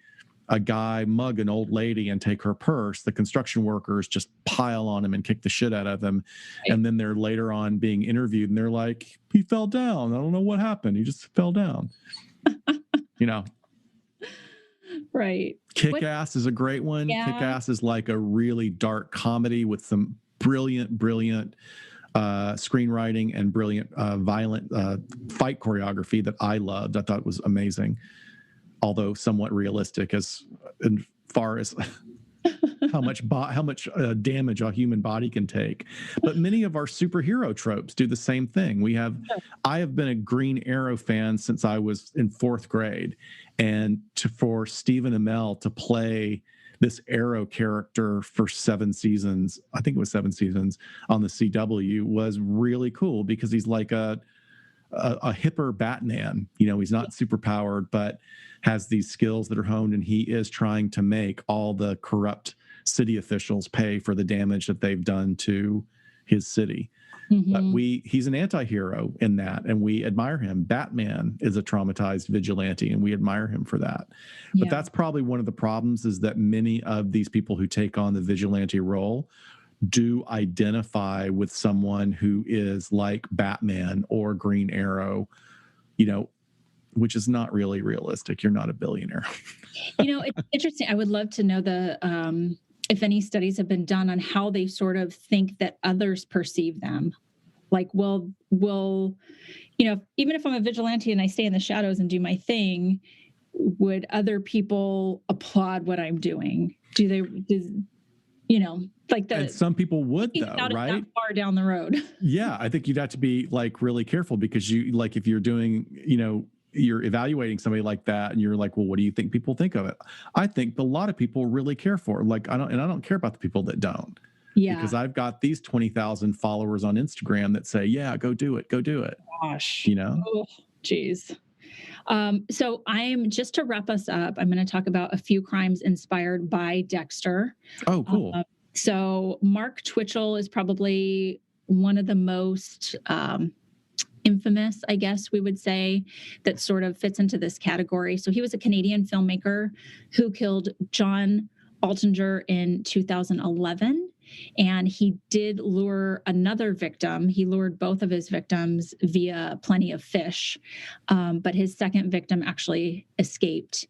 a guy mug an old lady and take her purse, the construction workers just pile on him and kick the shit out of him. Right. And then they're later on being interviewed, and they're like, he fell down. I don't know what happened. He just fell down. Right. Kick-Ass is a great one. Yeah. Kick-Ass is like a really dark comedy with some brilliant screenwriting and brilliant violent fight choreography that I loved. I thought it was amazing, although somewhat realistic as far as how much damage a human body can take. But many of our superhero tropes do the same thing. I have been a Green Arrow fan since I was in 4th grade, and for Stephen Amell to play this Arrow character for 7 seasons, I think it was 7 seasons on the CW, was really cool because he's like a hipper Batman. He's not super powered, but has these skills that are honed, and he is trying to make all the corrupt city officials pay for the damage that they've done to his city. Mm-hmm. But he's an anti-hero in that, and we admire him. Batman is a traumatized vigilante, and we admire him for that. Yeah. But that's probably one of the problems, is that many of these people who take on the vigilante role do identify with someone who is like Batman or Green Arrow, which is not really realistic. You're not a billionaire. It's interesting. I would love to know if any studies have been done on how they sort of think that others perceive them. Like, will even if I'm a vigilante and I stay in the shadows and do my thing, would other people applaud what I'm doing? Like and some people would, though, right? That far down the road. Yeah, I think you'd have to be like really careful, because you, like, if you're doing, you're evaluating somebody like that, and you're like, well, what do you think people think of it? I think a lot of people really care for it. Like, I don't care about the people that don't. Yeah. Because I've got these 20,000 followers on Instagram that say, yeah, go do it. Gosh. Oh, geez. So just to wrap us up, I'm going to talk about a few crimes inspired by Dexter. Oh, cool. So Mark Twitchell is probably one of the most infamous, I guess we would say, that sort of fits into this category. So he was a Canadian filmmaker who killed John Altinger in 2011. And he did lure another victim. He lured both of his victims via Plenty of Fish, but his second victim actually escaped.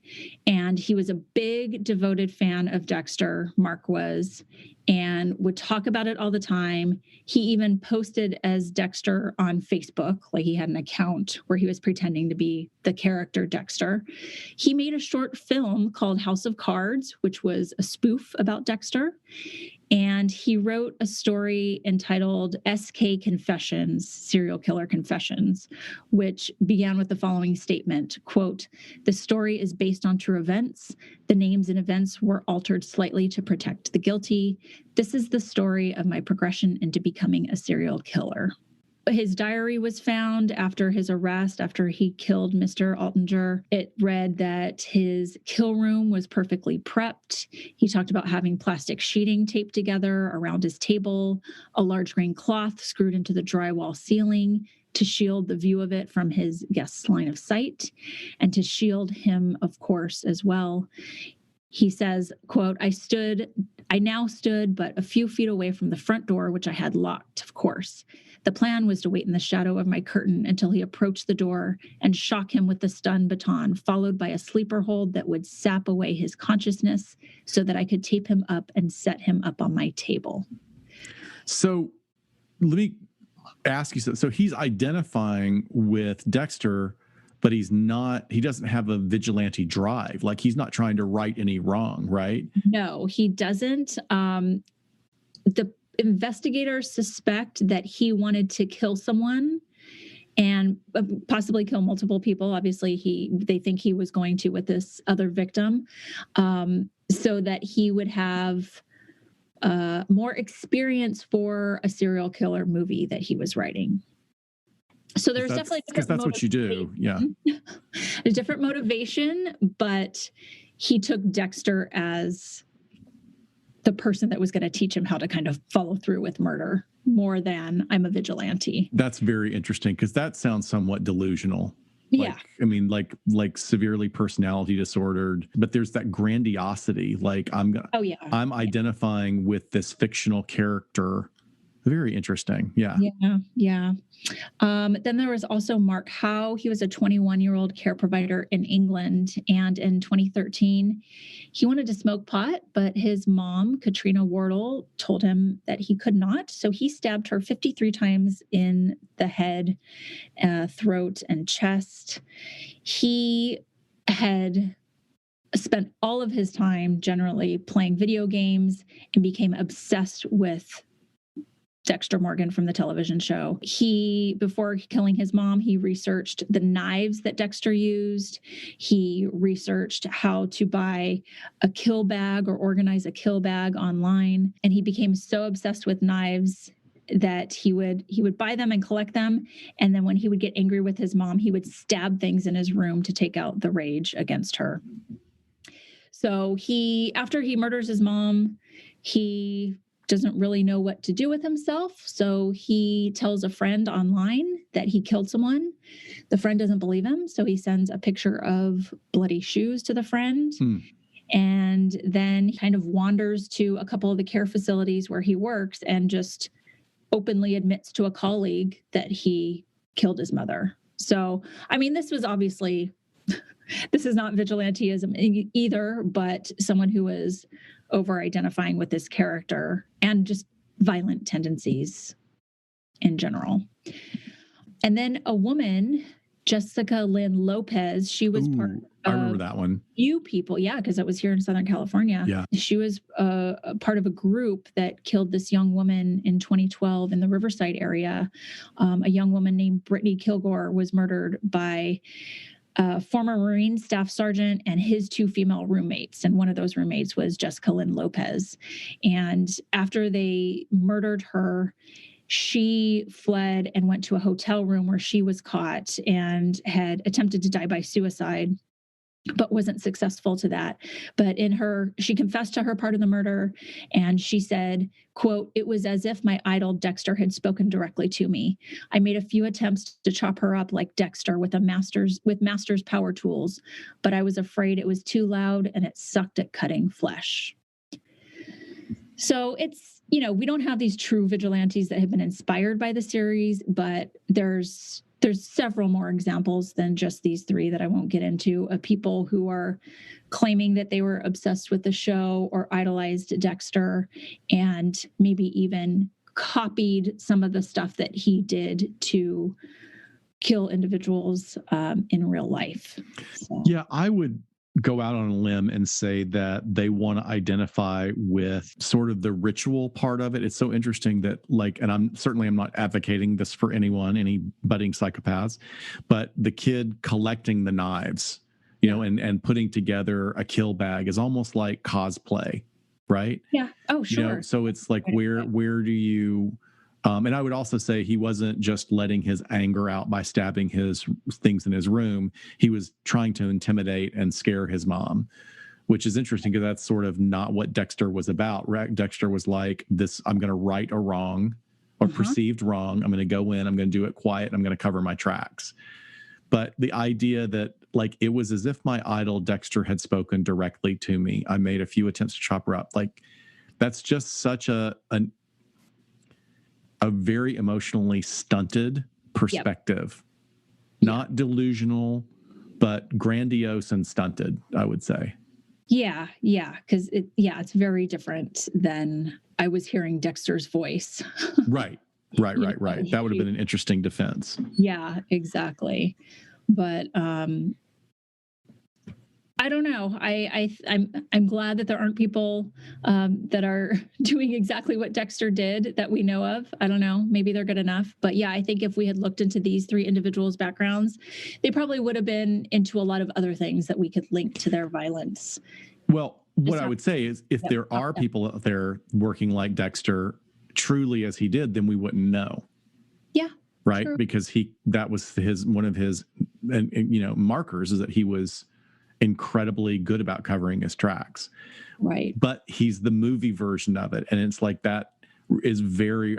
And he was a big, devoted fan of Dexter, Mark was, and would talk about it all the time. He even posted as Dexter on Facebook, like he had an account where he was pretending to be the character Dexter. He made a short film called House of Cards, which was a spoof about Dexter. And he wrote a story entitled SK Confessions, Serial Killer Confessions, which began with the following statement, quote, "The story is based on true events. The names and events were altered slightly to protect the guilty. This is the story of my progression into becoming a serial killer." His diary was found after his arrest, after he killed Mr. Altinger. It read that his kill room was perfectly prepped. He talked about having plastic sheeting taped together around his table, a large green cloth screwed into the drywall ceiling to shield the view of it from his guest's line of sight, and to shield him, of course, as well. He says, quote, I now stood but a few feet away from the front door, which I had locked, of course. The plan was to wait in the shadow of my curtain until he approached the door and shock him with the stun baton, followed by a sleeper hold that would sap away his consciousness so that I could tape him up and set him up on my table. So let me ask you, so he's identifying with Dexter, but he doesn't have a vigilante drive. Like, he's not trying to right any wrong, right? No, he doesn't. The investigators suspect that he wanted to kill someone and possibly kill multiple people. Obviously, they think he was going to with this other victim, so that he would have more experience for a serial killer movie that he was writing. So there's definitely, because that's what you do. Yeah. There's different motivation, but he took Dexter as the person that was going to teach him how to kind of follow through with murder more than I'm a vigilante. That's very interesting, because that sounds somewhat delusional. Yeah. Like severely personality disordered, but there's that grandiosity. Like, I'm identifying with this fictional character. Very interesting. Yeah. Yeah. Then there was also Mark Howe. He was a 21-year-old care provider in England. And in 2013, he wanted to smoke pot, but his mom, Katrina Wardle, told him that he could not. So he stabbed her 53 times in the head, throat, and chest. He had spent all of his time generally playing video games and became obsessed with Dexter Morgan from the television show. Before killing his mom, he researched the knives that Dexter used. He researched how to buy a kill bag or organize a kill bag online. And he became so obsessed with knives that he would buy them and collect them. And then when he would get angry with his mom, he would stab things in his room to take out the rage against her. So after he murders his mom, he doesn't really know what to do with himself. So he tells a friend online that he killed someone. The friend doesn't believe him. So he sends a picture of bloody shoes to the friend. And then he kind of wanders to a couple of the care facilities where he works and just openly admits to a colleague that he killed his mother. So, I mean, this was obviously, this is not vigilantism either, but someone who was over-identifying with this character and just violent tendencies in general. And then a woman Jessica Lynn Lopez. She was part I remember of that one. few people. Yeah, because it was here in Southern California. Yeah. She was a part of a group that killed this young woman in 2012 in the Riverside area. A young woman named Brittany Kilgore was murdered by a former Marine Staff Sergeant and his 2 female roommates. And one of those roommates was Jessica Lynn Lopez. And after they murdered her, she fled and went to a hotel room where she was caught and had attempted to die by suicide, but wasn't successful to that. But she confessed to her part of the murder, and she said, quote, "It was as if my idol Dexter had spoken directly to me. I made a few attempts to chop her up like Dexter with master's power tools, but I was afraid it was too loud and it sucked at cutting flesh." So it's, we don't have these true vigilantes that have been inspired by the series, but there's several more examples than just these 3 that I won't get into, of people who are claiming that they were obsessed with the show or idolized Dexter and maybe even copied some of the stuff that he did to kill individuals in real life. So. Yeah, I would go out on a limb and say that they want to identify with sort of the ritual part of it. It's so interesting that, like, and I'm not advocating this for anyone, any budding psychopaths, but the kid collecting the knives, and putting together a kill bag is almost like cosplay, right? Yeah. Oh, sure. So it's like, where do you, and I would also say he wasn't just letting his anger out by stabbing his things in his room. He was trying to intimidate and scare his mom, which is interesting because that's sort of not what Dexter was about. Dexter was like, this, I'm going to right a wrong or perceived wrong. I'm going to go in, I'm going to do it quiet. I'm going to cover my tracks. But the idea that, like, it was as if my idol Dexter had spoken directly to me. I made a few attempts to chop her up. Like, that's just such a very emotionally stunted perspective. Yep. Not delusional, but grandiose and stunted, I would say. Yeah, because it's very different than I was hearing Dexter's voice. Right. That would have been an interesting defense. Yeah, exactly. But I don't know. I'm glad that there aren't people that are doing exactly what Dexter did that we know of. I don't know. Maybe they're good enough. But yeah, I think if we had looked into these 3 individuals' backgrounds, they probably would have been into a lot of other things that we could link to their violence. Well, what I would say is, if there are people out there working like Dexter truly as he did, then we wouldn't know. Yeah. Right. True. Because that was one of his markers, is that he was incredibly good about covering his tracks. Right. But he's the movie version of it. And it's like, that is very,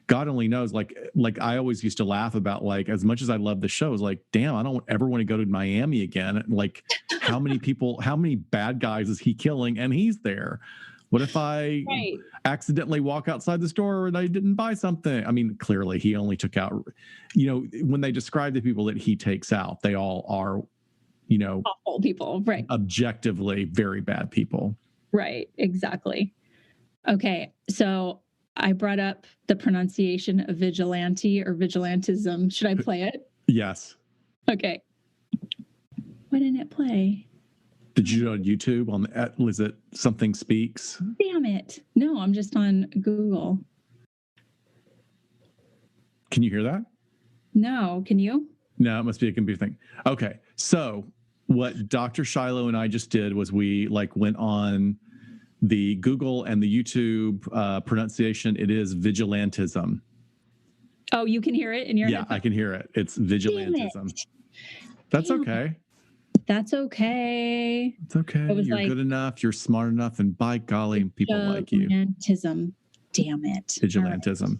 God only knows, like I always used to laugh about, like, as much as I love the show, it's like, damn, I don't ever want to go to Miami again. Like, how many bad guys is he killing? And he's there. What if I accidentally walk outside the store and I didn't buy something? Clearly he only took out, when they describe the people that he takes out, they all are, awful people, right? Objectively very bad people. Right, exactly. Okay, so I brought up the pronunciation of vigilante or vigilantism. Should I play it? Yes. Okay. Why didn't it play? Did you go on YouTube? Was it Something Speaks? Damn it. No, I'm just on Google. Can you hear that? No, can you? No, it must be a computer thing. Okay, so what Dr. Shiloh and I just did was we went on the Google and the YouTube pronunciation. It is vigilantism. Oh, you can hear it in your headphones? I can hear it. It's vigilantism. That's okay. That's okay. It's okay. You're good enough. You're smart enough. And by golly, people like you. Vigilantism. Damn it. Vigilantism.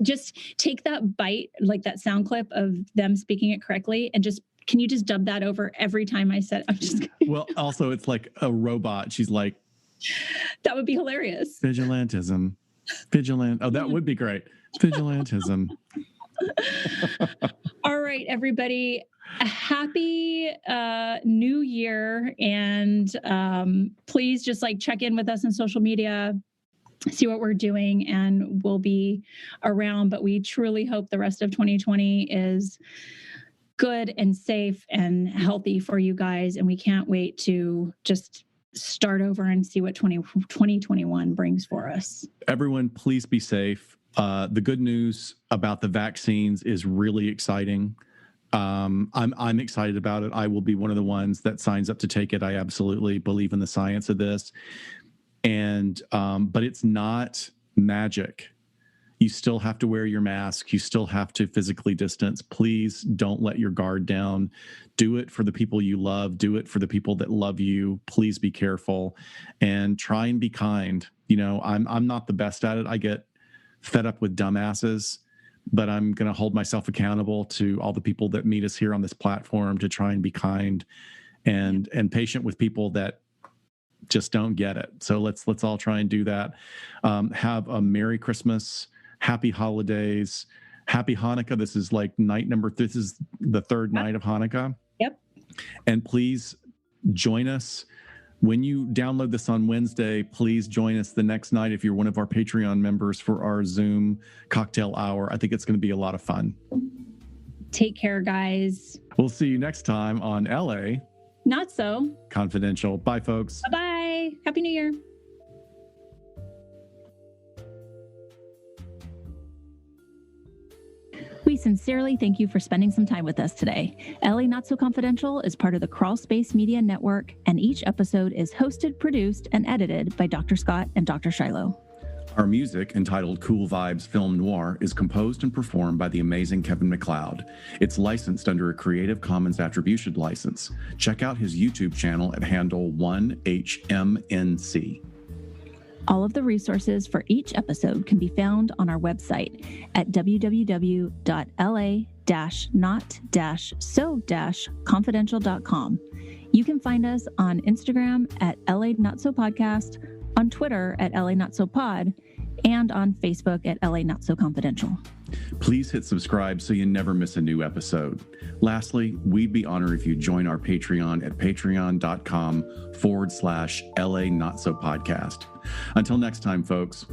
Just take that bite, like that sound clip of them speaking it correctly, and can you just dub that over every time I said? I'm just kidding. Well, also it's like a robot. She's like, that would be hilarious. Vigilantism. Oh, that would be great. Vigilantism. All right, everybody. A happy new year, and please just check in with us on social media, see what we're doing, and we'll be around. But we truly hope the rest of 2020 is good and safe and healthy for you guys. And we can't wait to just start over and see what 2021 brings for us. Everyone, please be safe. The good news about the vaccines is really exciting. I'm excited about it. I will be one of the ones that signs up to take it. I absolutely believe in the science of this. And but it's not magic. You still have to wear your mask. You still have to physically distance. Please don't let your guard down. Do it for the people you love. Do it for the people that love you. Please be careful and try and be kind. You know, I'm not the best at it. I get fed up with dumbasses, but I'm going to hold myself accountable to all the people that meet us here on this platform to try and be kind and patient with people that just don't get it. So let's all try and do that. Have a Merry Christmas. Happy holidays. Happy Hanukkah. This is like this is the third night of Hanukkah. Yep. And please join us. When you download this on Wednesday, please join us the next night if you're one of our Patreon members for our Zoom cocktail hour. I think it's going to be a lot of fun. Take care, guys. We'll see you next time on LA Not So Confidential. Bye, folks. Bye-bye. Happy New Year. We sincerely thank you for spending some time with us today. LA Not So Confidential is part of the Crawl Space Media Network, and each episode is hosted, produced, and edited by Dr. Scott and Dr. Shiloh. Our music, entitled Cool Vibes Film Noir, is composed and performed by the amazing Kevin MacLeod. It's licensed under a Creative Commons Attribution license. Check out his YouTube channel at handle 1HMNC. All of the resources for each episode can be found on our website at www.la-not-so-confidential.com. You can find us on Instagram at LA Not So Podcast, on Twitter at LA Not So Pod, and on Facebook at LA Not So Confidential. Please hit subscribe so you never miss a new episode. Lastly, we'd be honored if you join our Patreon at patreon.com/LA Not So Podcast. Until next time, folks.